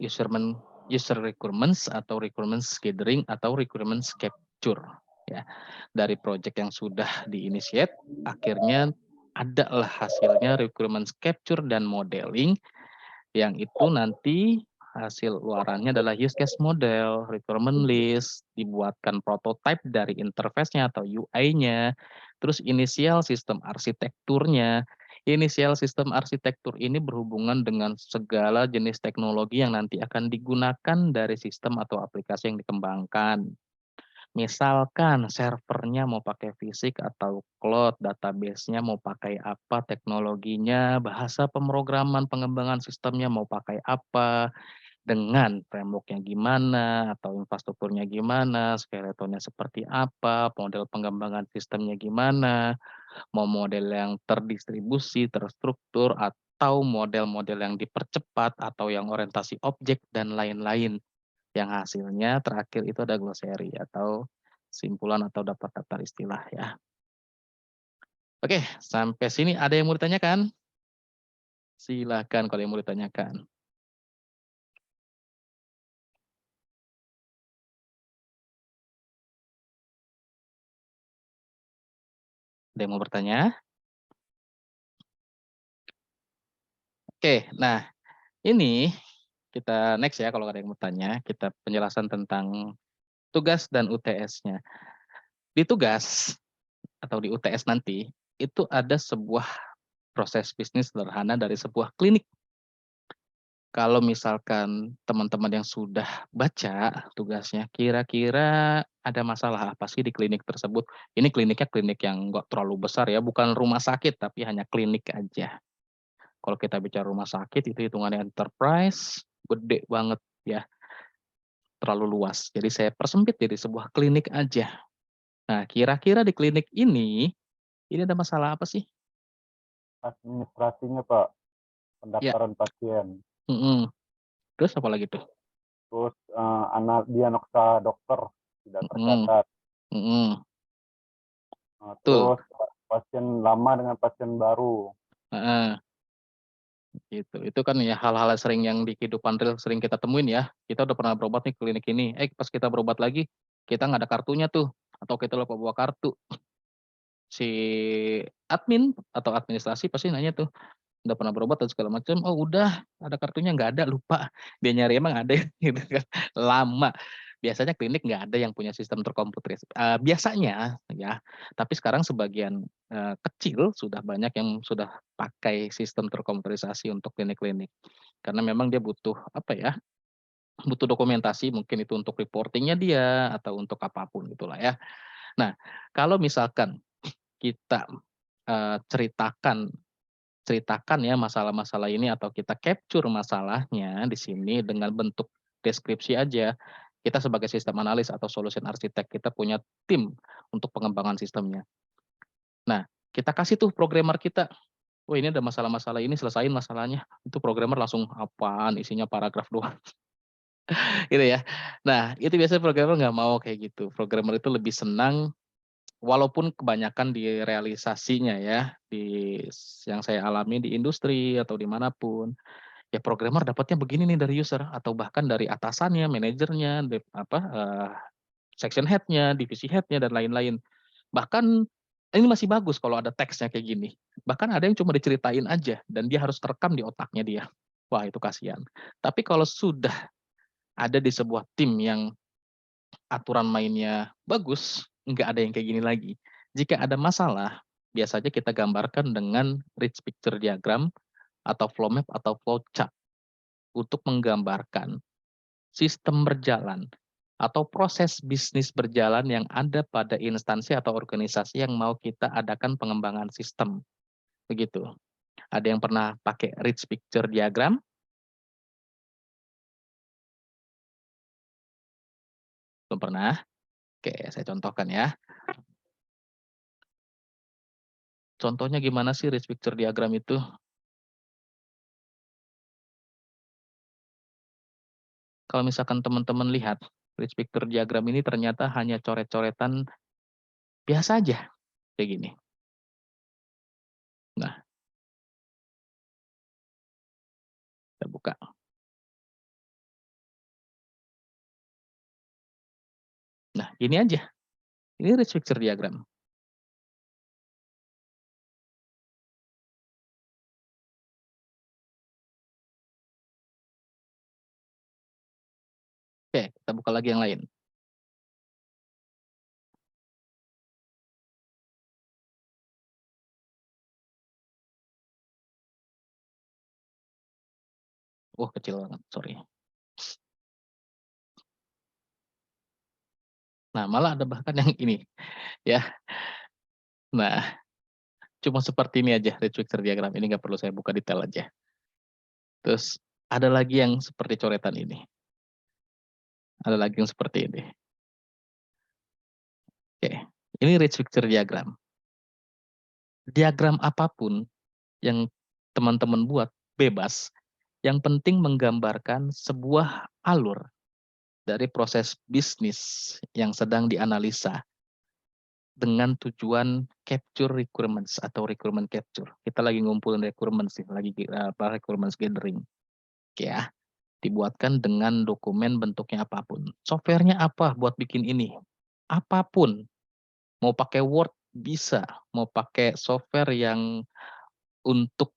user requirements atau requirements gathering atau requirements capture ya. Dari project yang sudah diinitiate akhirnya adalah hasilnya requirements capture dan modeling yang itu nanti hasil luarannya adalah use case model, requirement list, dibuatkan prototype dari interface-nya atau UI-nya, terus inisial sistem arsitekturnya. Inisial sistem arsitektur ini berhubungan dengan segala jenis teknologi yang nanti akan digunakan dari sistem atau aplikasi yang dikembangkan. Misalkan servernya mau pakai fisik atau cloud, database-nya mau pakai apa, teknologinya, bahasa pemrograman pengembangan sistemnya mau pakai apa, dengan framework-nya gimana, atau infrastrukturnya gimana, skeletonnya seperti apa, model pengembangan sistemnya gimana, mau model yang terdistribusi, terstruktur, atau model-model yang dipercepat, atau yang orientasi objek, dan lain-lain. Yang hasilnya terakhir itu ada glossary atau simpulan atau daftar-daftar istilah ya. Oke, sampai sini ada yang mau ditanyakan? Silakan kalau yang mau ditanyakan. Ada yang mau bertanya? Oke, nah ini kita next ya kalau ada yang mau tanya, kita penjelasan tentang tugas dan UTS-nya. Di tugas atau di UTS nanti, itu ada sebuah proses bisnis sederhana dari sebuah klinik. kalau misalkan teman-teman yang sudah baca tugasnya, kira-kira ada masalah apa sih di klinik tersebut? Ini kliniknya klinik yang nggak terlalu besar ya, bukan rumah sakit, tapi hanya klinik aja. Kalau kita bicara rumah sakit, itu hitungannya enterprise, gede banget ya, terlalu luas. Jadi saya persempit jadi sebuah klinik aja. Nah, kira-kira di klinik ini ada masalah apa sih? Administrasinya, Pak, Ya, pendaftaran pasien, mhm. Terus apa lagi tuh? terus, diagnosa dokter tidak Mhm, tercatat, mhm, betul, terus pasien lama dengan pasien baru. heeh. Gitu. Itu kan ya hal-hal sering yang di kehidupan real sering kita temuin ya. Kita udah pernah berobat nih ke klinik ini, pas kita berobat lagi, kita nggak ada kartunya tuh, atau kita lupa bawa kartu. Si admin atau administrasi pasti nanya tuh, "Udah pernah berobat?" dan segala macam, "Oh udah, ada kartunya?" "Nggak ada, lupa." Dia nyari emang ada gitu kan, lama. Biasanya klinik nggak ada yang punya sistem terkomputeris biasanya ya, tapi sekarang sebagian, kecil sudah banyak yang sudah pakai sistem terkomputerisasi untuk klinik-klinik. Karena memang dia butuh, apa ya, butuh dokumentasi mungkin itu untuk reporting-nya dia atau untuk apapun gitulah ya. Nah, kalau misalkan kita, ceritakan ceritakan ya masalah-masalah ini atau kita capture masalahnya di sini dengan bentuk deskripsi aja. Kita sebagai sistem analis atau solution architect kita punya tim untuk pengembangan sistemnya. Nah, kita kasih tuh programmer kita, "Oh ini ada masalah-masalah ini, selesain masalahnya." Itu programmer langsung, "Apaan isinya paragraf doang." Gitu ya. Nah, itu biasanya programmer nggak mau kayak gitu. Programmer itu lebih senang walaupun kebanyakan di realisasinya ya, yang saya alami di industri atau dimanapun ya programmer dapatnya begini nih dari user atau bahkan dari atasannya, manajernya, section head-nya, divisi head-nya dan lain-lain. Bahkan ini masih bagus kalau ada teksnya kayak gini. Bahkan ada yang cuma diceritain aja dan dia harus terekam di otaknya dia. Wah, itu kasihan. Tapi kalau sudah ada di sebuah tim yang aturan mainnya bagus, nggak ada yang kayak gini lagi. Jika ada masalah, biasanya kita gambarkan dengan rich picture diagram atau flow map atau flow chart untuk menggambarkan sistem berjalan atau proses bisnis berjalan yang ada pada instansi atau organisasi yang mau kita adakan pengembangan sistem, begitu. Ada yang pernah pakai rich picture diagram? Belum pernah? Oke, saya contohkan ya. Contohnya gimana sih rich picture diagram itu? Kalau misalkan teman-teman lihat, rich picture diagram ini ternyata hanya coret-coretan biasa aja, kayak gini. Nah, kita buka. Nah, ini aja. Ini rich picture diagram. Oke, kita buka lagi yang lain. Oh, kecil banget, sorry. Nah, malah ada bahkan yang ini, ya. Nah, cuma seperti ini aja rich picture diagram. Ini nggak perlu saya buka detail aja. Terus ada lagi yang seperti coretan ini. Ada lagi yang seperti ini. Oke, ini rich picture diagram. Diagram apapun yang teman-teman buat bebas. Yang penting menggambarkan sebuah alur dari proses bisnis yang sedang dianalisa dengan tujuan capture requirements atau requirement capture. Kita lagi ngumpulin requirements sih, lagi requirements gathering. Oke ya, dibuatkan dengan dokumen bentuknya apapun. Softwarenya apa buat bikin ini? Apapun. Mau pakai Word bisa, mau pakai software yang untuk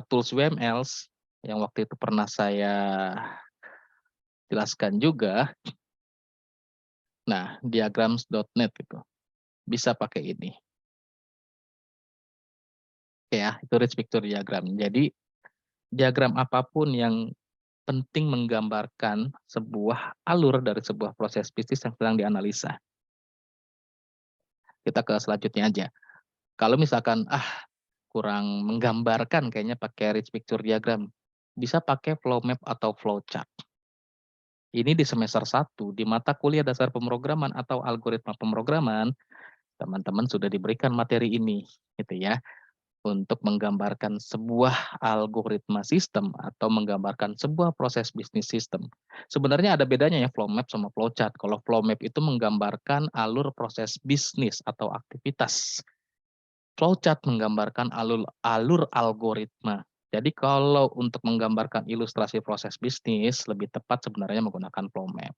tools WMLs yang waktu itu pernah saya jelaskan juga. Nah, diagrams.net itu bisa pakai ini. Oke ya, itu rich picture diagram. Jadi diagram apapun yang penting menggambarkan sebuah alur dari sebuah proses bisnis yang sedang dianalisa. Kita ke selanjutnya aja. Kalau misalkan, kurang menggambarkan kayaknya pakai rich picture diagram, bisa pakai flow map atau flow chart. Ini di semester 1 di mata kuliah dasar pemrograman atau algoritma pemrograman, teman-teman sudah diberikan materi ini, gitu ya, untuk menggambarkan sebuah algoritma sistem atau menggambarkan sebuah proses bisnis sistem. Sebenarnya ada bedanya ya flow map sama flow chart. Kalau flow map itu menggambarkan alur proses bisnis atau aktivitas. Flowchart menggambarkan alur algoritma. Jadi kalau untuk menggambarkan ilustrasi proses bisnis, lebih tepat sebenarnya menggunakan flow map.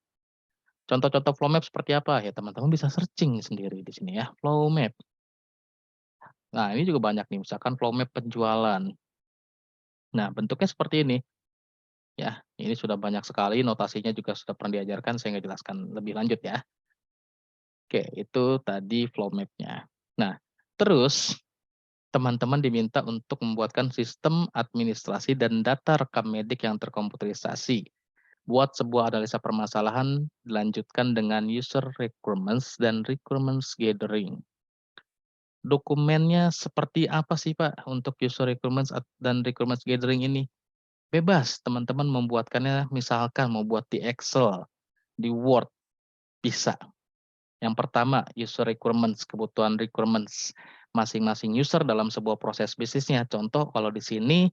Contoh-contoh flow map seperti apa? Ya teman-teman bisa searching sendiri di sini ya, flow map. Nah ini juga banyak nih, misalkan flow map penjualan. Nah bentuknya seperti ini. Ya, ini sudah banyak sekali, notasinya juga sudah pernah diajarkan, saya nggak jelaskan lebih lanjut ya. Oke, itu tadi flow map-nya. Nah, terus teman-teman diminta untuk membuatkan sistem administrasi dan data rekam medik yang terkomputerisasi. Buat sebuah analisa permasalahan, dilanjutkan dengan user requirements dan requirements gathering. Dokumennya seperti apa sih Pak untuk user requirements dan requirements gathering ini? Bebas, teman-teman membuatkannya misalkan mau buat di Excel, di Word, bisa. Yang pertama, user requirements, kebutuhan requirements masing-masing user dalam sebuah proses bisnisnya. Contoh kalau di sini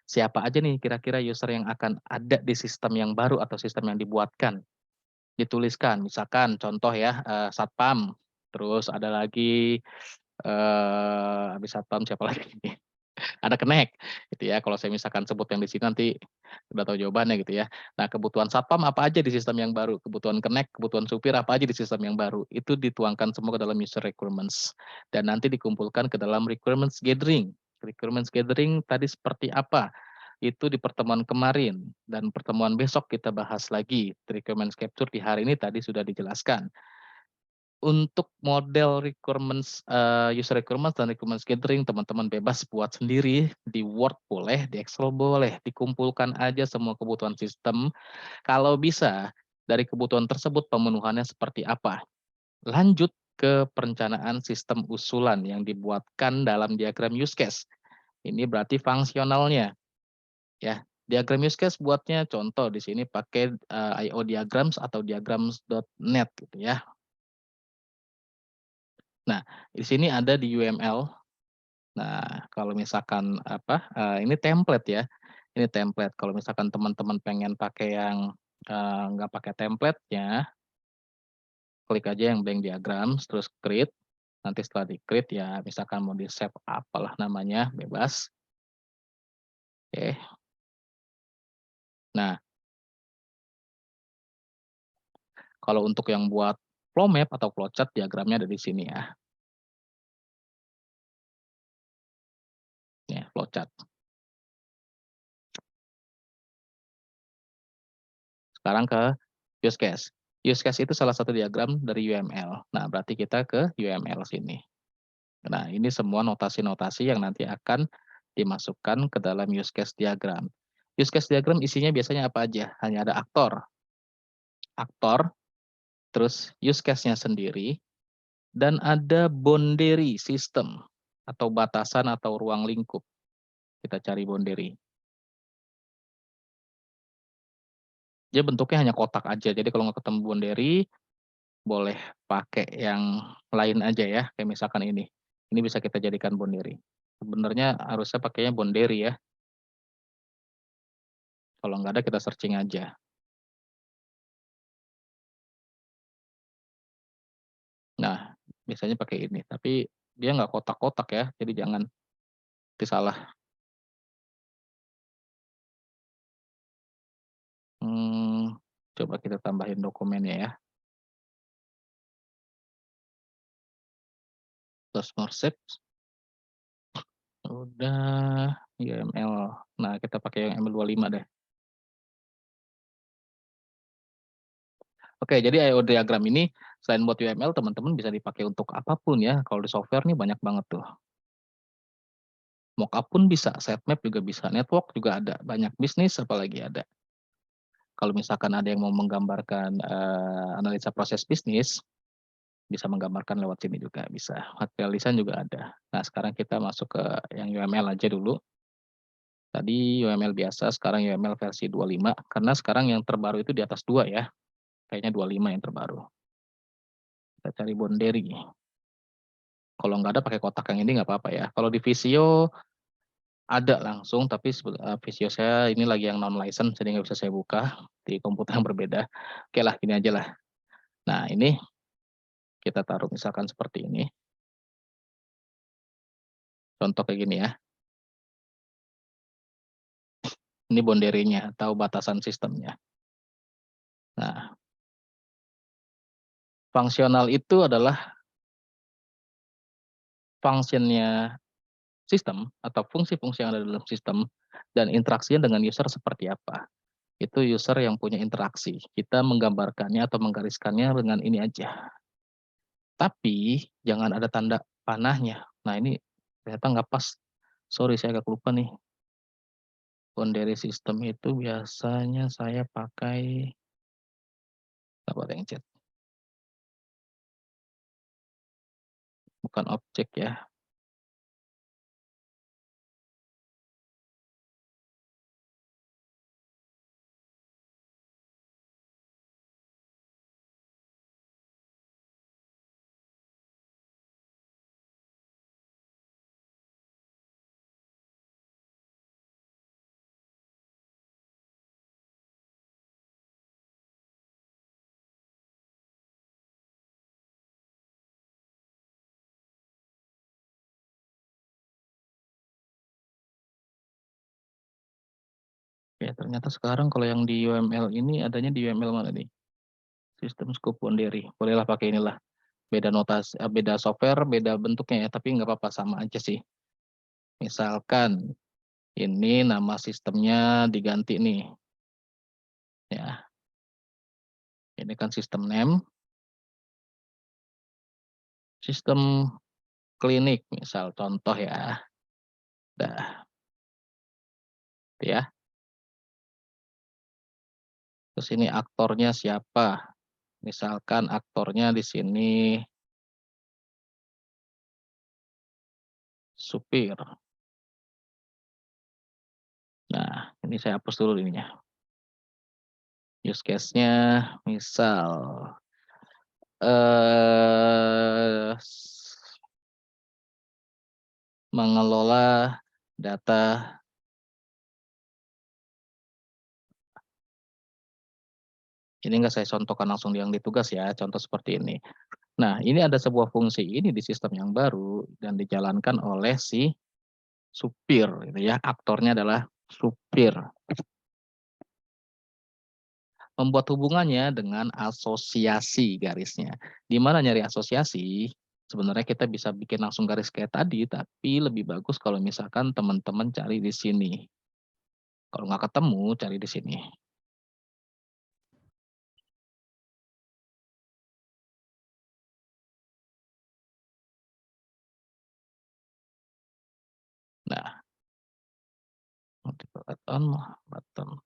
siapa aja nih kira-kira user yang akan ada di sistem yang baru atau sistem yang dibuatkan. Dituliskan, misalkan contoh ya satpam, terus ada lagi habis satpam siapa lagi? Ada Connect gitu ya. Kalau saya misalkan sebut yang di sini nanti udah tahu jawabannya gitu ya. Nah, kebutuhan satpam apa aja di sistem yang baru, kebutuhan Connect, kebutuhan supir apa aja di sistem yang baru. Itu dituangkan semua ke dalam user requirements dan nanti dikumpulkan ke dalam requirements gathering. Requirements gathering tadi seperti apa? Itu di pertemuan kemarin dan pertemuan besok kita bahas lagi. Requirements capture di hari ini tadi sudah dijelaskan. Untuk model requirements, user requirements dan requirements gathering teman-teman bebas buat sendiri, di Word boleh, di Excel boleh, dikumpulkan aja semua kebutuhan sistem, kalau bisa dari kebutuhan tersebut pemenuhannya seperti apa. Lanjut ke perencanaan sistem usulan yang dibuatkan dalam diagram use case. Ini berarti fungsionalnya, ya. Diagram use case buatnya contoh di sini pakai, IO diagrams atau diagrams.net gitu ya. Nah, di sini ada di UML. Nah, kalau misalkan ini template ya, ini template. Kalau misalkan teman-teman pengen pakai yang, nggak pakai template-nya, klik aja yang blank diagram, terus create. Nanti setelah di-create ya misalkan mau di-save apalah namanya, bebas. Oke. Nah, kalau untuk yang buat flow map atau flowchart diagramnya ada di sini ya. Nih, flowchart. Sekarang ke use case. Use case itu salah satu diagram dari UML. Nah, berarti kita ke UML sini. Nah, ini semua notasi-notasi yang nanti akan dimasukkan ke dalam use case diagram. Use case diagram isinya biasanya apa aja? Hanya ada aktor, terus use case-nya sendiri, dan ada boundary system atau batasan atau ruang lingkup. Kita cari boundary. Dia bentuknya hanya kotak aja. Jadi kalau nggak ketemu boundary, boleh pakai yang lain aja ya. Kayak misalkan ini. Ini bisa kita jadikan boundary. Sebenarnya harusnya pakainya boundary ya. Kalau nggak ada kita searching aja. Nah, biasanya pakai ini, tapi dia nggak kotak-kotak ya, jadi jangan nanti salah. Coba kita tambahin dokumennya ya. Terus Morsep, udah YML. Nah, kita pakai yang ML25 deh. Oke, jadi IO diagram ini selain buat UML, teman-teman bisa dipakai untuk apapun ya. Kalau di software nih banyak banget tuh. Mockup pun bisa, sitemap juga bisa, network juga ada, banyak bisnis apalagi ada. Kalau misalkan ada yang mau menggambarkan analisa proses bisnis, bisa menggambarkan lewat sini juga bisa. Material design juga ada. Nah, sekarang kita masuk ke yang UML aja dulu. Tadi UML biasa, sekarang UML versi 25. Karena sekarang yang terbaru itu di atas 2 ya. Kayaknya 25 yang terbaru. Kita cari boundary. Kalau nggak ada pakai kotak yang ini nggak apa-apa ya. Kalau di Visio ada langsung, tapi Visio saya ini lagi yang non-license, jadi nggak bisa saya buka di komputer yang berbeda. Oke lah, gini aja lah. Nah, ini kita taruh misalkan seperti ini. Contoh kayak gini ya. Ini boundary-nya atau batasan sistemnya. Nah, fungsional itu adalah fungsinya sistem atau fungsi-fungsi yang ada dalam sistem dan interaksinya dengan user seperti apa. Itu user yang punya interaksi. Kita menggambarkannya atau menggariskannya dengan ini aja. Tapi jangan ada tanda panahnya. Nah, ini ternyata nggak pas. Sorry, saya agak lupa nih. Boundary system itu biasanya saya pakai apa yang chat? Bukan objek ya. Ya, ternyata sekarang kalau yang di UML ini adanya di UML mana nih? Sistem scope boundary. Bolehlah pakai inilah. Beda notasi, beda software, beda bentuknya ya, tapi nggak apa-apa, sama aja sih. Misalkan ini nama sistemnya diganti nih. Ya. Ini kan sistem name. Sistem klinik misal contoh ya. Dah, ya. Terus ini aktornya siapa? Misalkan aktornya di sini supir. Nah, ini saya hapus dulu ininya. Use case-nya misal mengelola data. Ini enggak saya contohkan langsung yang ditugas ya, contoh seperti ini. Nah, ini ada sebuah fungsi ini di sistem yang baru dan dijalankan oleh si supir, gitu ya. Aktornya adalah supir. Membuat hubungannya dengan asosiasi garisnya. Di mana nyari asosiasi? Sebenarnya kita bisa bikin langsung garis kayak tadi, tapi lebih bagus kalau misalkan teman-teman cari di sini. Kalau nggak ketemu, cari di sini. Nah, button.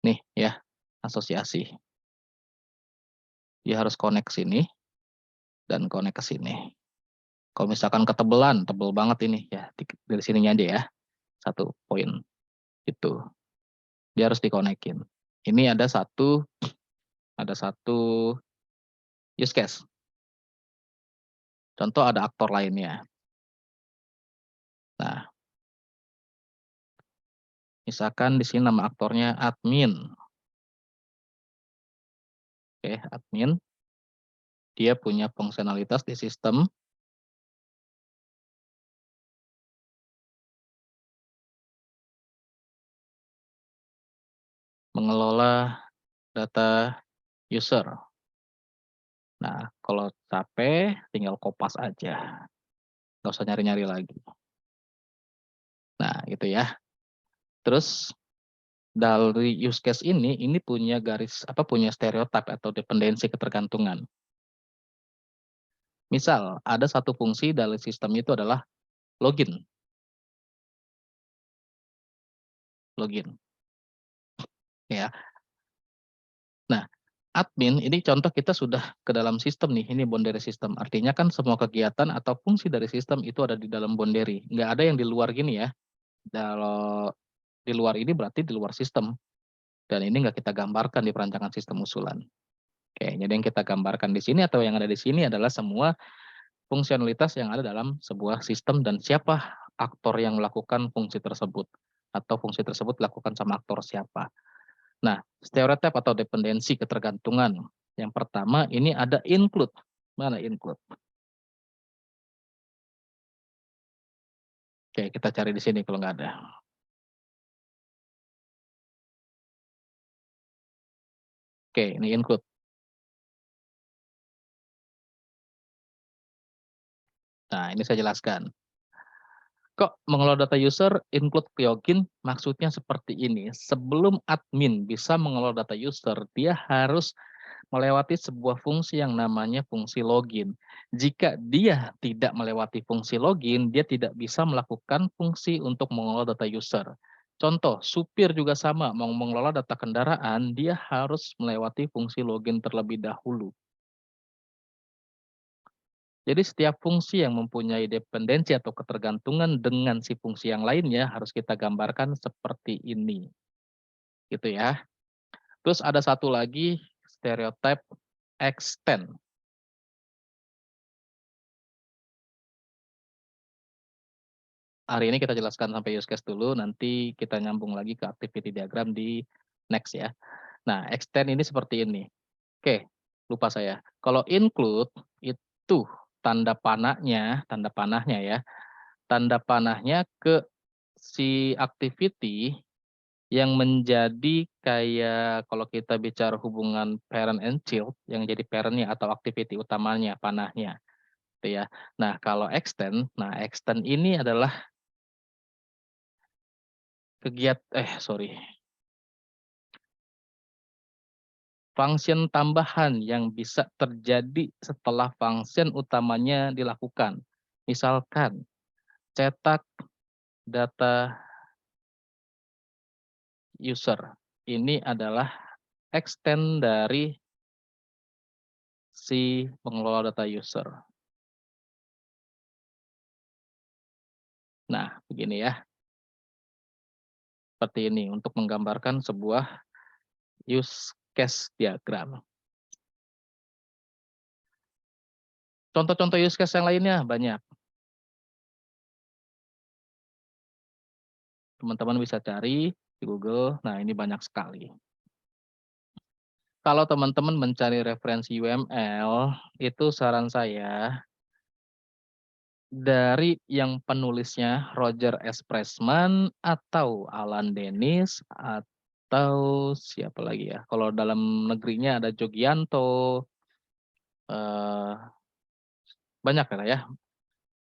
Nih ya, asosiasi. Dia harus connect sini dan connect ke sini. Kalau misalkan ketebelan, tebel banget ini ya, dari sininya aja ya. Satu poin itu. Dia harus dikonekin. Ini ada satu use case. Contoh ada aktor lainnya. Nah, misalkan di sini nama aktornya admin. Oke, admin. Dia punya fungsionalitas di sistem. Mengelola data user. Nah, kalau capek tinggal kopas aja. Nggak usah nyari-nyari lagi. Nah, gitu ya. Terus dari use case ini punya punya stereotip atau dependensi ketergantungan. Misal, ada satu fungsi dari sistem itu adalah login. login. Ya. Nah, admin ini contoh kita sudah ke dalam sistem nih, ini boundary system. Artinya kan semua kegiatan atau fungsi dari sistem itu ada di dalam boundary. Nggak ada yang di luar gini ya. Kalau di luar ini berarti di luar sistem. Dan ini nggak kita gambarkan di perancangan sistem usulan. Oke, jadi yang kita gambarkan di sini atau yang ada di sini adalah semua fungsionalitas yang ada dalam sebuah sistem dan siapa aktor yang melakukan fungsi tersebut. Atau fungsi tersebut dilakukan sama aktor siapa. Nah, stereotip atau dependensi ketergantungan. Yang pertama ini ada include. Mana include? Oke, kita cari di sini kalau nggak ada. Oke, ini include. Nah, ini saya jelaskan. Kok mengelola data user include login maksudnya seperti ini. Sebelum admin bisa mengelola data user, dia harus melewati sebuah fungsi yang namanya fungsi login. Jika dia tidak melewati fungsi login, dia tidak bisa melakukan fungsi untuk mengelola data user. Contoh, supir juga sama, mau mengelola data kendaraan, dia harus melewati fungsi login terlebih dahulu. Jadi setiap fungsi yang mempunyai dependensi atau ketergantungan dengan si fungsi yang lainnya harus kita gambarkan seperti ini. Gitu ya. Terus ada satu lagi stereotype extend. Hari ini kita jelaskan sampai use case dulu, nanti kita nyambung lagi ke activity diagram di next ya. Nah, extend ini seperti ini. Oke, lupa saya. Kalau include itu tanda panahnya ya. Tanda panahnya ke si activity yang menjadi kayak kalau kita bicara hubungan parent and child, yang jadi parent-nya atau activity utamanya, panahnya, gitu ya. Nah, kalau extend ini adalah function tambahan yang bisa terjadi setelah function utamanya dilakukan. Misalkan, cetak data user. Ini adalah extend dari si pengelola data user. Nah, begini ya. Seperti ini untuk menggambarkan sebuah use case diagram. Contoh-contoh use case yang lainnya banyak. Teman-teman bisa cari di Google. Nah, ini banyak sekali. Kalau teman-teman mencari referensi UML, itu saran saya dari yang penulisnya Roger S. Pressman atau Alan Dennis atau siapa lagi ya? Kalau dalam negerinya ada Jogianto, eh, banyak ya.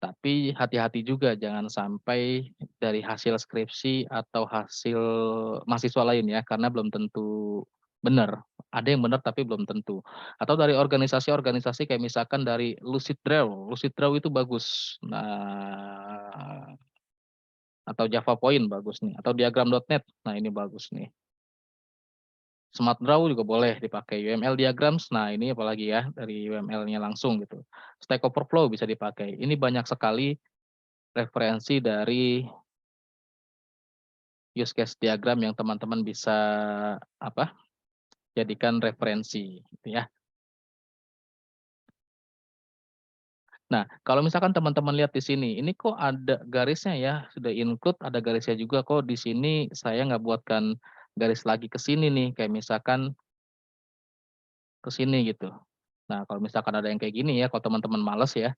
Tapi hati-hati juga jangan sampai dari hasil skripsi atau hasil mahasiswa lain ya, karena belum tentu benar. Ada yang benar tapi belum tentu. Atau dari organisasi-organisasi kayak misalkan dari Lucid Draw. Lucid Draw itu bagus. Nah, atau Java Point bagus nih. Atau diagram.net. Nah, ini bagus nih. Smart Draw juga boleh dipakai. UML Diagrams, nah ini apalagi ya, dari UML-nya langsung gitu. Stack Overflow bisa dipakai. Ini banyak sekali referensi dari use case diagram yang teman-teman bisa jadikan referensi gitu ya. Nah, kalau misalkan teman-teman lihat di sini, ini kok ada garisnya ya, sudah include ada garisnya juga kok di sini saya nggak buatkan garis lagi ke sini nih, kayak misalkan ke sini gitu. Nah, kalau misalkan ada yang kayak gini ya, kalau teman-teman males ya,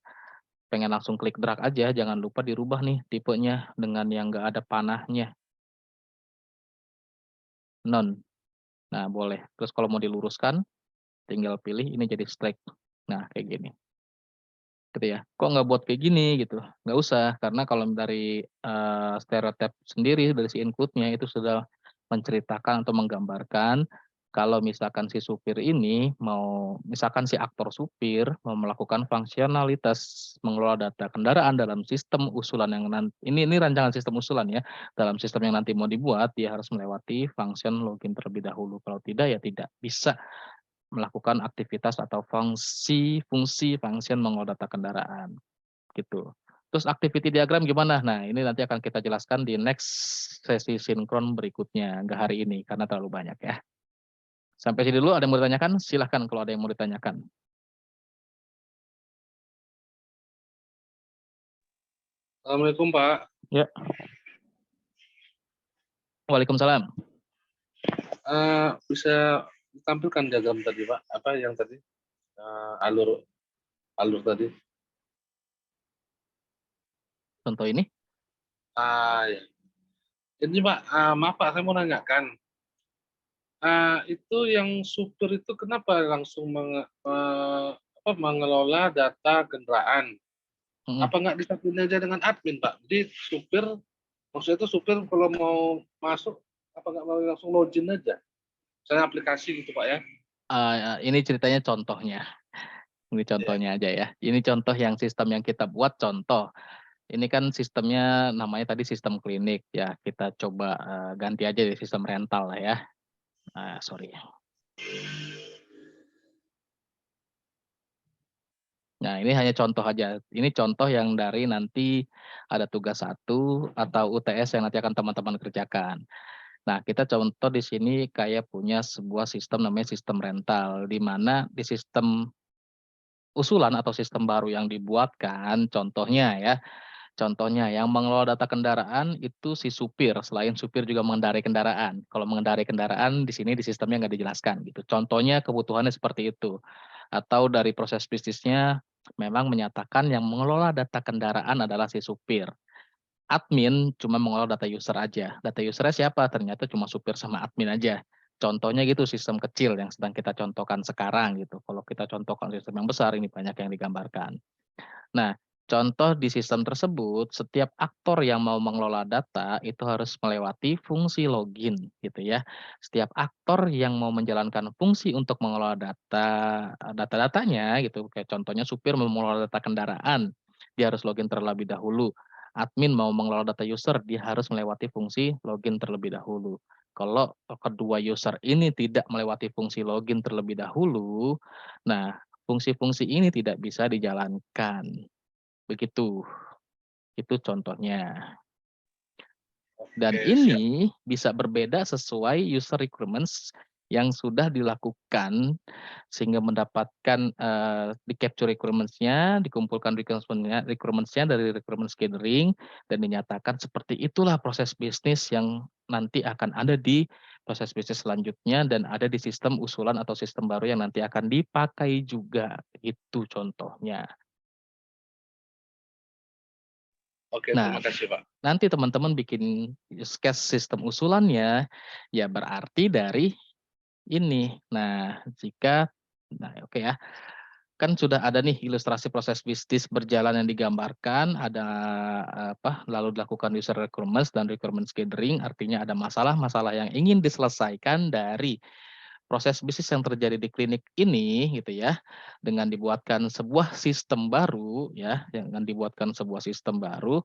pengen langsung klik drag aja, jangan lupa dirubah nih tipenya dengan yang nggak ada panahnya, none. Nah, boleh. Terus kalau mau diluruskan, tinggal pilih ini jadi strike. Nah, kayak gini. Gitu ya. Kok nggak buat kayak gini gitu? Nggak usah, karena kalau dari stereotip sendiri, dari si include-nya itu sudah menceritakan atau menggambarkan Kalau misalkan si supir ini misalkan si aktor supir mau melakukan fungsionalitas mengelola data kendaraan dalam sistem usulan yang ini rancangan sistem usulan ya, dalam sistem yang nanti mau dibuat, dia harus melewati function login terlebih dahulu. Kalau tidak, ya tidak bisa melakukan aktivitas atau fungsi function mengelola data kendaraan, gitu. Terus activity diagram gimana? Nah, ini nanti akan kita jelaskan di next sesi sinkron berikutnya, nggak hari ini karena terlalu banyak ya. Sampai sini dulu, ada yang mau ditanyakan? Silahkan kalau ada yang mau ditanyakan. Assalamualaikum Pak. Ya. Waalaikumsalam. Bisa ditampilkan diagram tadi Pak, apa yang tadi alur tadi? Contoh ini. Ya. Ini Pak, maaf Pak, saya mau nanyakan. Itu yang supir itu kenapa langsung mengelola data kendaraan? Mm-mm. Apa nggak disatuin aja dengan admin Pak? Jadi supir, maksudnya itu supir kalau mau masuk, apa nggak mau langsung login aja? Misalnya aplikasi gitu Pak ya? Ini ceritanya contohnya. Ini Ya. contohnya aja ya. Ini contoh yang sistem yang kita buat contoh. Ini kan sistemnya namanya tadi sistem klinik ya. Kita coba ganti aja di sistem rental lah ya. Sorry. Nah, ini hanya contoh aja. Ini contoh yang dari nanti ada tugas 1 atau UTS yang nanti akan teman-teman kerjakan. Nah, kita contoh di sini kayak punya sebuah sistem namanya sistem rental, di mana di sistem usulan atau sistem baru yang dibuatkan, contohnya yang mengelola data kendaraan itu si supir, selain supir juga mengendarai kendaraan. Kalau mengendarai kendaraan di sini di sistemnya nggak dijelaskan gitu. Contohnya kebutuhannya seperti itu. Atau dari proses bisnisnya memang menyatakan yang mengelola data kendaraan adalah si supir. Admin cuma mengelola data user aja. Data usernya siapa? Ternyata cuma supir sama admin aja. Contohnya gitu sistem kecil yang sedang kita contohkan sekarang gitu. Kalau kita contohkan sistem yang besar ini banyak yang digambarkan. Nah, contoh di sistem tersebut setiap aktor yang mau mengelola data itu harus melewati fungsi login gitu ya. Setiap aktor yang mau menjalankan fungsi untuk mengelola data-datanya gitu. Kayak contohnya supir mau mengelola data kendaraan, dia harus login terlebih dahulu. Admin mau mengelola data user, dia harus melewati fungsi login terlebih dahulu. Kalau kedua user ini tidak melewati fungsi login terlebih dahulu, nah fungsi-fungsi ini tidak bisa dijalankan. Begitu, itu contohnya. Dan Oke, siap. ini bisa berbeda sesuai user requirements yang sudah dilakukan sehingga mendapatkan di-capture requirements-nya, dikumpulkan requirements-nya dari requirements gathering dan dinyatakan seperti itulah proses bisnis yang nanti akan ada di proses bisnis selanjutnya dan ada di sistem usulan atau sistem baru yang nanti akan dipakai juga. Itu contohnya. Oke, Nah, terima kasih Pak. nanti teman-teman bikin use case sistem usulannya, ya berarti dari ini. Nah oke ya, kan sudah ada nih ilustrasi proses bisnis berjalan yang digambarkan, ada lalu dilakukan user requirements dan requirements gathering, artinya ada masalah-masalah yang ingin diselesaikan dari proses bisnis yang terjadi di klinik ini gitu ya, dengan dibuatkan sebuah sistem baru ya, dengan dibuatkan sebuah sistem baru.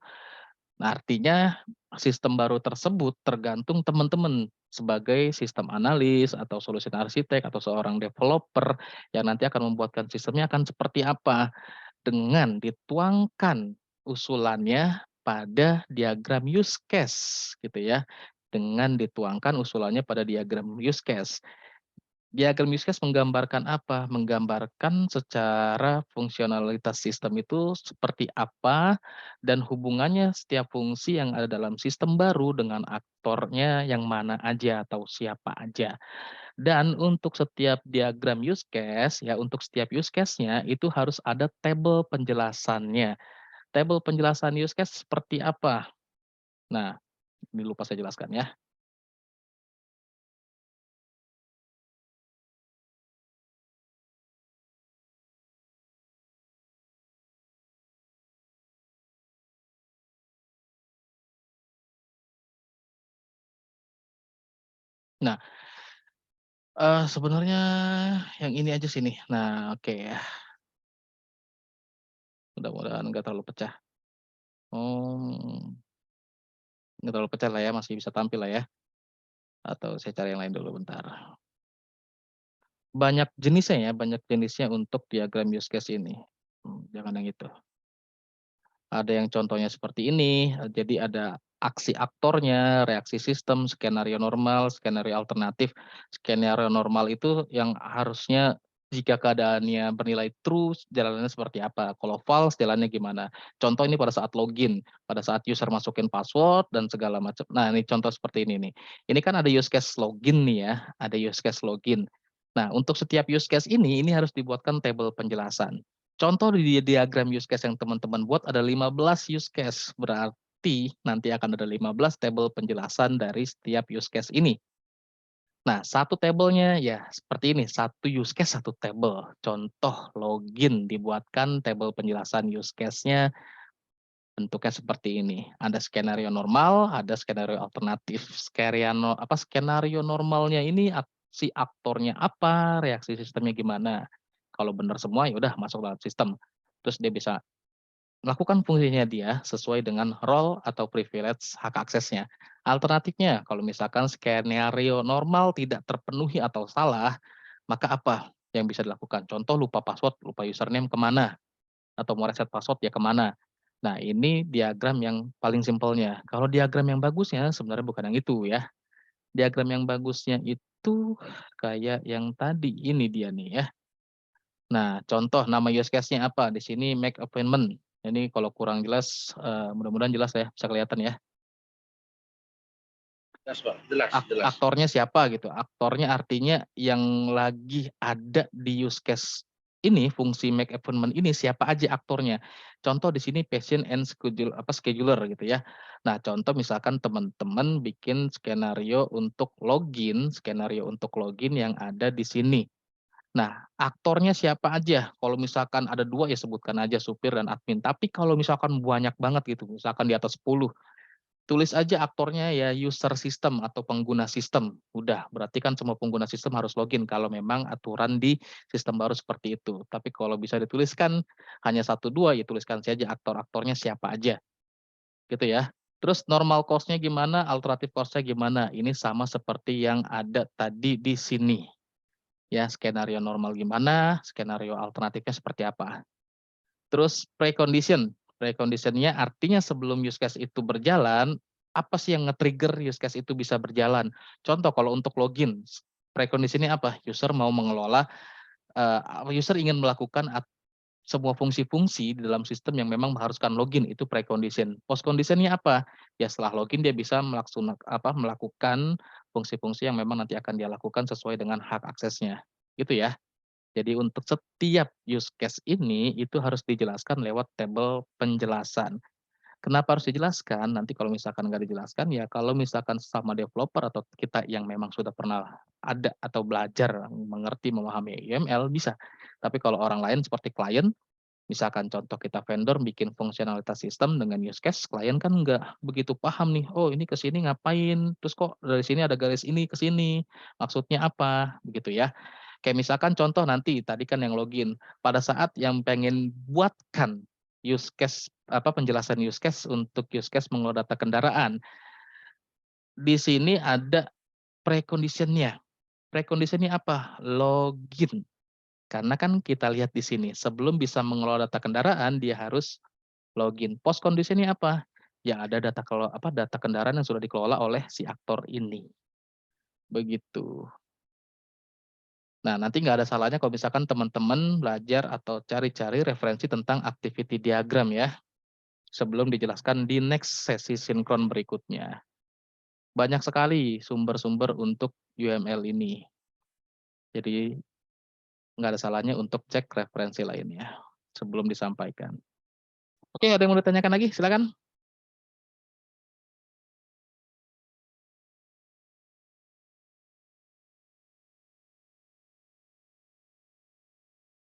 Nah, artinya sistem baru tersebut tergantung teman-teman sebagai sistem analis atau solusi arsitek atau seorang developer yang nanti akan membuatkan sistemnya akan seperti apa dengan dituangkan usulannya pada diagram use case gitu ya. Dengan dituangkan usulannya pada diagram use case. Diagram use case menggambarkan apa? Menggambarkan secara fungsionalitas sistem itu seperti apa dan hubungannya setiap fungsi yang ada dalam sistem baru dengan aktornya yang mana aja atau siapa aja. Dan untuk setiap diagram use case ya untuk setiap use case-nya itu harus ada tabel penjelasannya. Tabel penjelasan use case seperti apa? Nah, ini lupa saya jelaskan ya. Nah, Sebenarnya yang ini aja sih nih. Nah, oke ya. Mudah-mudahan nggak terlalu pecah. Oh, nggak terlalu pecah lah ya, masih bisa tampil lah ya. Atau saya cari yang lain dulu bentar. Banyak jenisnya ya, banyak jenisnya untuk diagram use case ini. Jangan yang itu. Ada yang contohnya seperti ini, jadi ada aksi aktornya, reaksi sistem, skenario normal, skenario alternatif. Skenario normal itu yang harusnya jika keadaannya bernilai true, jalannya seperti apa. Kalau false, jalannya gimana. Contoh ini pada saat login, pada saat user masukin password dan segala macam. Nah, ini contoh seperti ini nih. Ini kan ada use case login nih ya, ada use case login. Nah, untuk setiap use case ini harus dibuatkan tabel penjelasan. Contoh di diagram use case yang teman-teman buat ada 15 use case, berarti nanti akan ada 15 tabel penjelasan dari setiap use case ini. Nah, satu tabelnya ya seperti ini, satu use case satu tabel. Contoh login dibuatkan tabel penjelasan use case-nya bentuknya seperti ini. Ada skenario normal, ada skenario alternatif. Skenario normalnya ini si aktornya apa, reaksi sistemnya gimana. Kalau benar semua ya udah masuk dalam sistem. Terus dia bisa melakukan fungsinya dia sesuai dengan role atau privilege hak aksesnya. Alternatifnya, kalau misalkan skenario normal tidak terpenuhi atau salah, maka apa yang bisa dilakukan? Contoh lupa password, lupa username kemana? Atau mau reset password ya kemana? Nah, ini diagram yang paling simpelnya. Kalau diagram yang bagusnya sebenarnya bukan yang itu ya. Diagram yang bagusnya itu kayak yang tadi ini dia nih ya. Nah, contoh nama use case-nya apa? Di sini make appointment. Ini kalau kurang jelas, mudah-mudahan jelas ya, bisa kelihatan ya. Jelas, Pak. Jelas, jelas. Aktornya siapa gitu. Aktornya artinya yang lagi ada di use case ini, fungsi make appointment ini siapa aja aktornya. Contoh di sini patient and scheduler gitu ya. Nah, contoh misalkan teman-teman bikin skenario untuk login yang ada di sini. Nah, aktornya siapa aja? Kalau misalkan ada 2 ya sebutkan aja supir dan admin. Tapi kalau misalkan banyak banget gitu, misalkan di atas 10, tulis aja aktornya ya user system atau pengguna sistem. Udah, berarti kan semua pengguna sistem harus login kalau memang aturan di sistem baru seperti itu. Tapi kalau bisa dituliskan hanya 1, 2 ya tuliskan saja aktor-aktornya siapa aja, gitu ya. Terus normal cost-nya gimana, alternatif cost-nya gimana? Ini sama seperti yang ada tadi di sini. Ya, skenario normal gimana, skenario alternatifnya seperti apa. Terus precondition. Precondition-nya artinya sebelum use case itu berjalan, apa sih yang nge-trigger use case itu bisa berjalan. Contoh kalau untuk login, precondition-nya apa? User mau mengelola, user ingin melakukan semua fungsi-fungsi di dalam sistem yang memang mengharuskan login, itu precondition. Postcondition-nya apa? Ya setelah login dia bisa melakukan fungsi-fungsi yang memang nanti akan dia lakukan sesuai dengan hak aksesnya. Gitu ya. Jadi untuk setiap use case ini, itu harus dijelaskan lewat tabel penjelasan. Kenapa harus dijelaskan? Nanti kalau misalkan nggak dijelaskan, ya kalau misalkan sama developer atau kita yang memang sudah pernah ada atau belajar mengerti, memahami UML bisa. Tapi kalau orang lain seperti klien, misalkan contoh kita vendor bikin fungsionalitas sistem dengan use case, klien kan nggak begitu paham nih, oh ini ke sini ngapain, terus kok dari sini ada garis ini ke sini, maksudnya apa, begitu ya. Kayak misalkan contoh nanti tadi kan yang login, pada saat yang pengen buatkan use case penjelasan use case untuk use case mengelola data kendaraan. Di sini ada precondition-nya. Precondition-nya apa? Login. Karena kan kita lihat di sini, sebelum bisa mengelola data kendaraan dia harus login. Post condition-nya apa? Yang ada data kendaraan yang sudah dikelola oleh si aktor ini. Begitu. Nah, nanti nggak ada salahnya kalau misalkan teman-teman belajar atau cari-cari referensi tentang activity diagram ya, sebelum dijelaskan di next sesi sinkron berikutnya. Banyak sekali sumber-sumber untuk UML ini. Jadi nggak ada salahnya untuk cek referensi lainnya sebelum disampaikan. Oke, ada yang mau ditanyakan lagi? Silakan.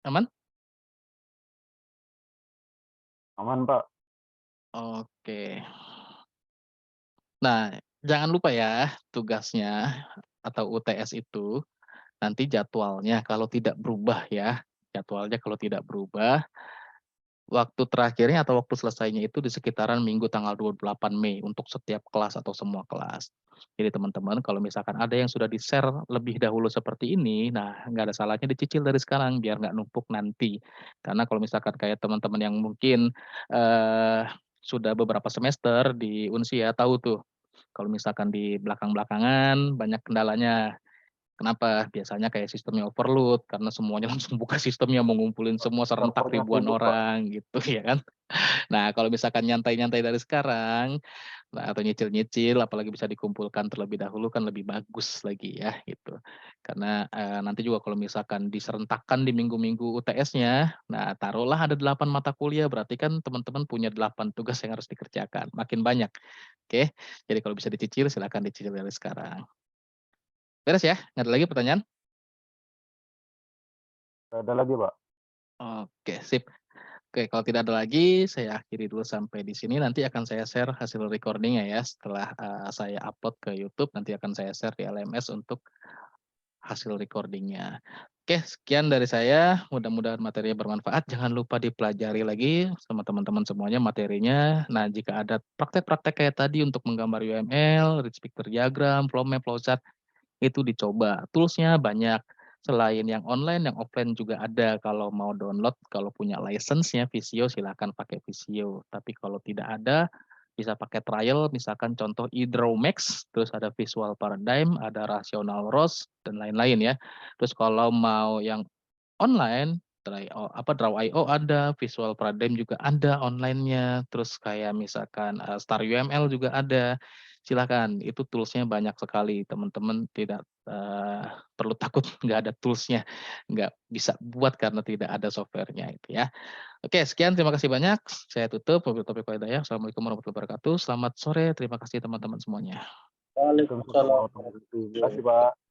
Aman? Aman, Pak. Oke. Nah, jangan lupa ya tugasnya atau UTS itu nanti jadwalnya kalau tidak berubah ya, jadwalnya kalau tidak berubah, waktu terakhirnya atau waktu selesainya itu di sekitaran Minggu tanggal 28 Mei untuk setiap kelas atau semua kelas. Jadi teman-teman kalau misalkan ada yang sudah di-share lebih dahulu seperti ini, nah nggak ada salahnya dicicil dari sekarang biar nggak numpuk nanti. Karena kalau misalkan kayak teman-teman yang mungkin, sudah beberapa semester di Unsia tahu tuh, kalau misalkan di belakang-belakangan banyak kendalanya. Kenapa? Biasanya kayak sistemnya overload karena semuanya langsung buka sistemnya mau ngumpulin semua serentak Servernya ribuan sibuk, Pak. orang gitu ya kan. Nah, kalau misalkan nyantai-nyantai dari sekarang, nah atau nyicil-nyicil apalagi bisa dikumpulkan terlebih dahulu kan lebih bagus lagi ya gitu. Karena, nanti juga kalau misalkan diserentakkan di minggu-minggu UTS-nya, nah taruhlah ada 8 mata kuliah berarti kan teman-teman punya 8 tugas yang harus dikerjakan, makin banyak. Oke, jadi kalau bisa dicicil silakan dicicil dari sekarang. Beres ya? Nggak ada lagi pertanyaan? Nggak ada lagi, Pak. Oke, sip. Oke, kalau tidak ada lagi, saya akhiri dulu sampai di sini. Nanti akan saya share hasil recording-nya ya. Setelah saya upload ke YouTube, nanti akan saya share di LMS untuk hasil recording-nya. Oke, sekian dari saya. Mudah-mudahan materinya bermanfaat. Jangan lupa dipelajari lagi sama teman-teman semuanya materinya. Nah, jika ada praktek-praktek kayak tadi untuk menggambar UML, rich picture diagram, flow map, flowchart, itu dicoba. Tools-nya banyak. Selain yang online, yang offline juga ada. Kalau mau download, kalau punya license-nya Visio, silakan pakai Visio. Tapi kalau tidak ada, bisa pakai trial, misalkan contoh eDrawMax, terus ada Visual Paradigm, ada Rational Rose, dan lain-lain ya. Terus kalau mau yang online, Draw.io ada, Visual Paradigm juga ada online-nya, terus kayak misalkan Star UML juga ada. Silakan, itu tools-nya banyak sekali, teman-teman tidak perlu takut nggak ada tools-nya, nggak bisa buat karena tidak ada software-nya itu ya. Oke, sekian, terima kasih banyak. Saya tutup, wabillahi taufiq wal hidayah. Assalamualaikum warahmatullahi wabarakatuh. Selamat sore, terima kasih teman-teman semuanya. Waalaikumsalam Waalaikumsalam. warahmatullahi wabarakatuh. Terima kasih, Pak.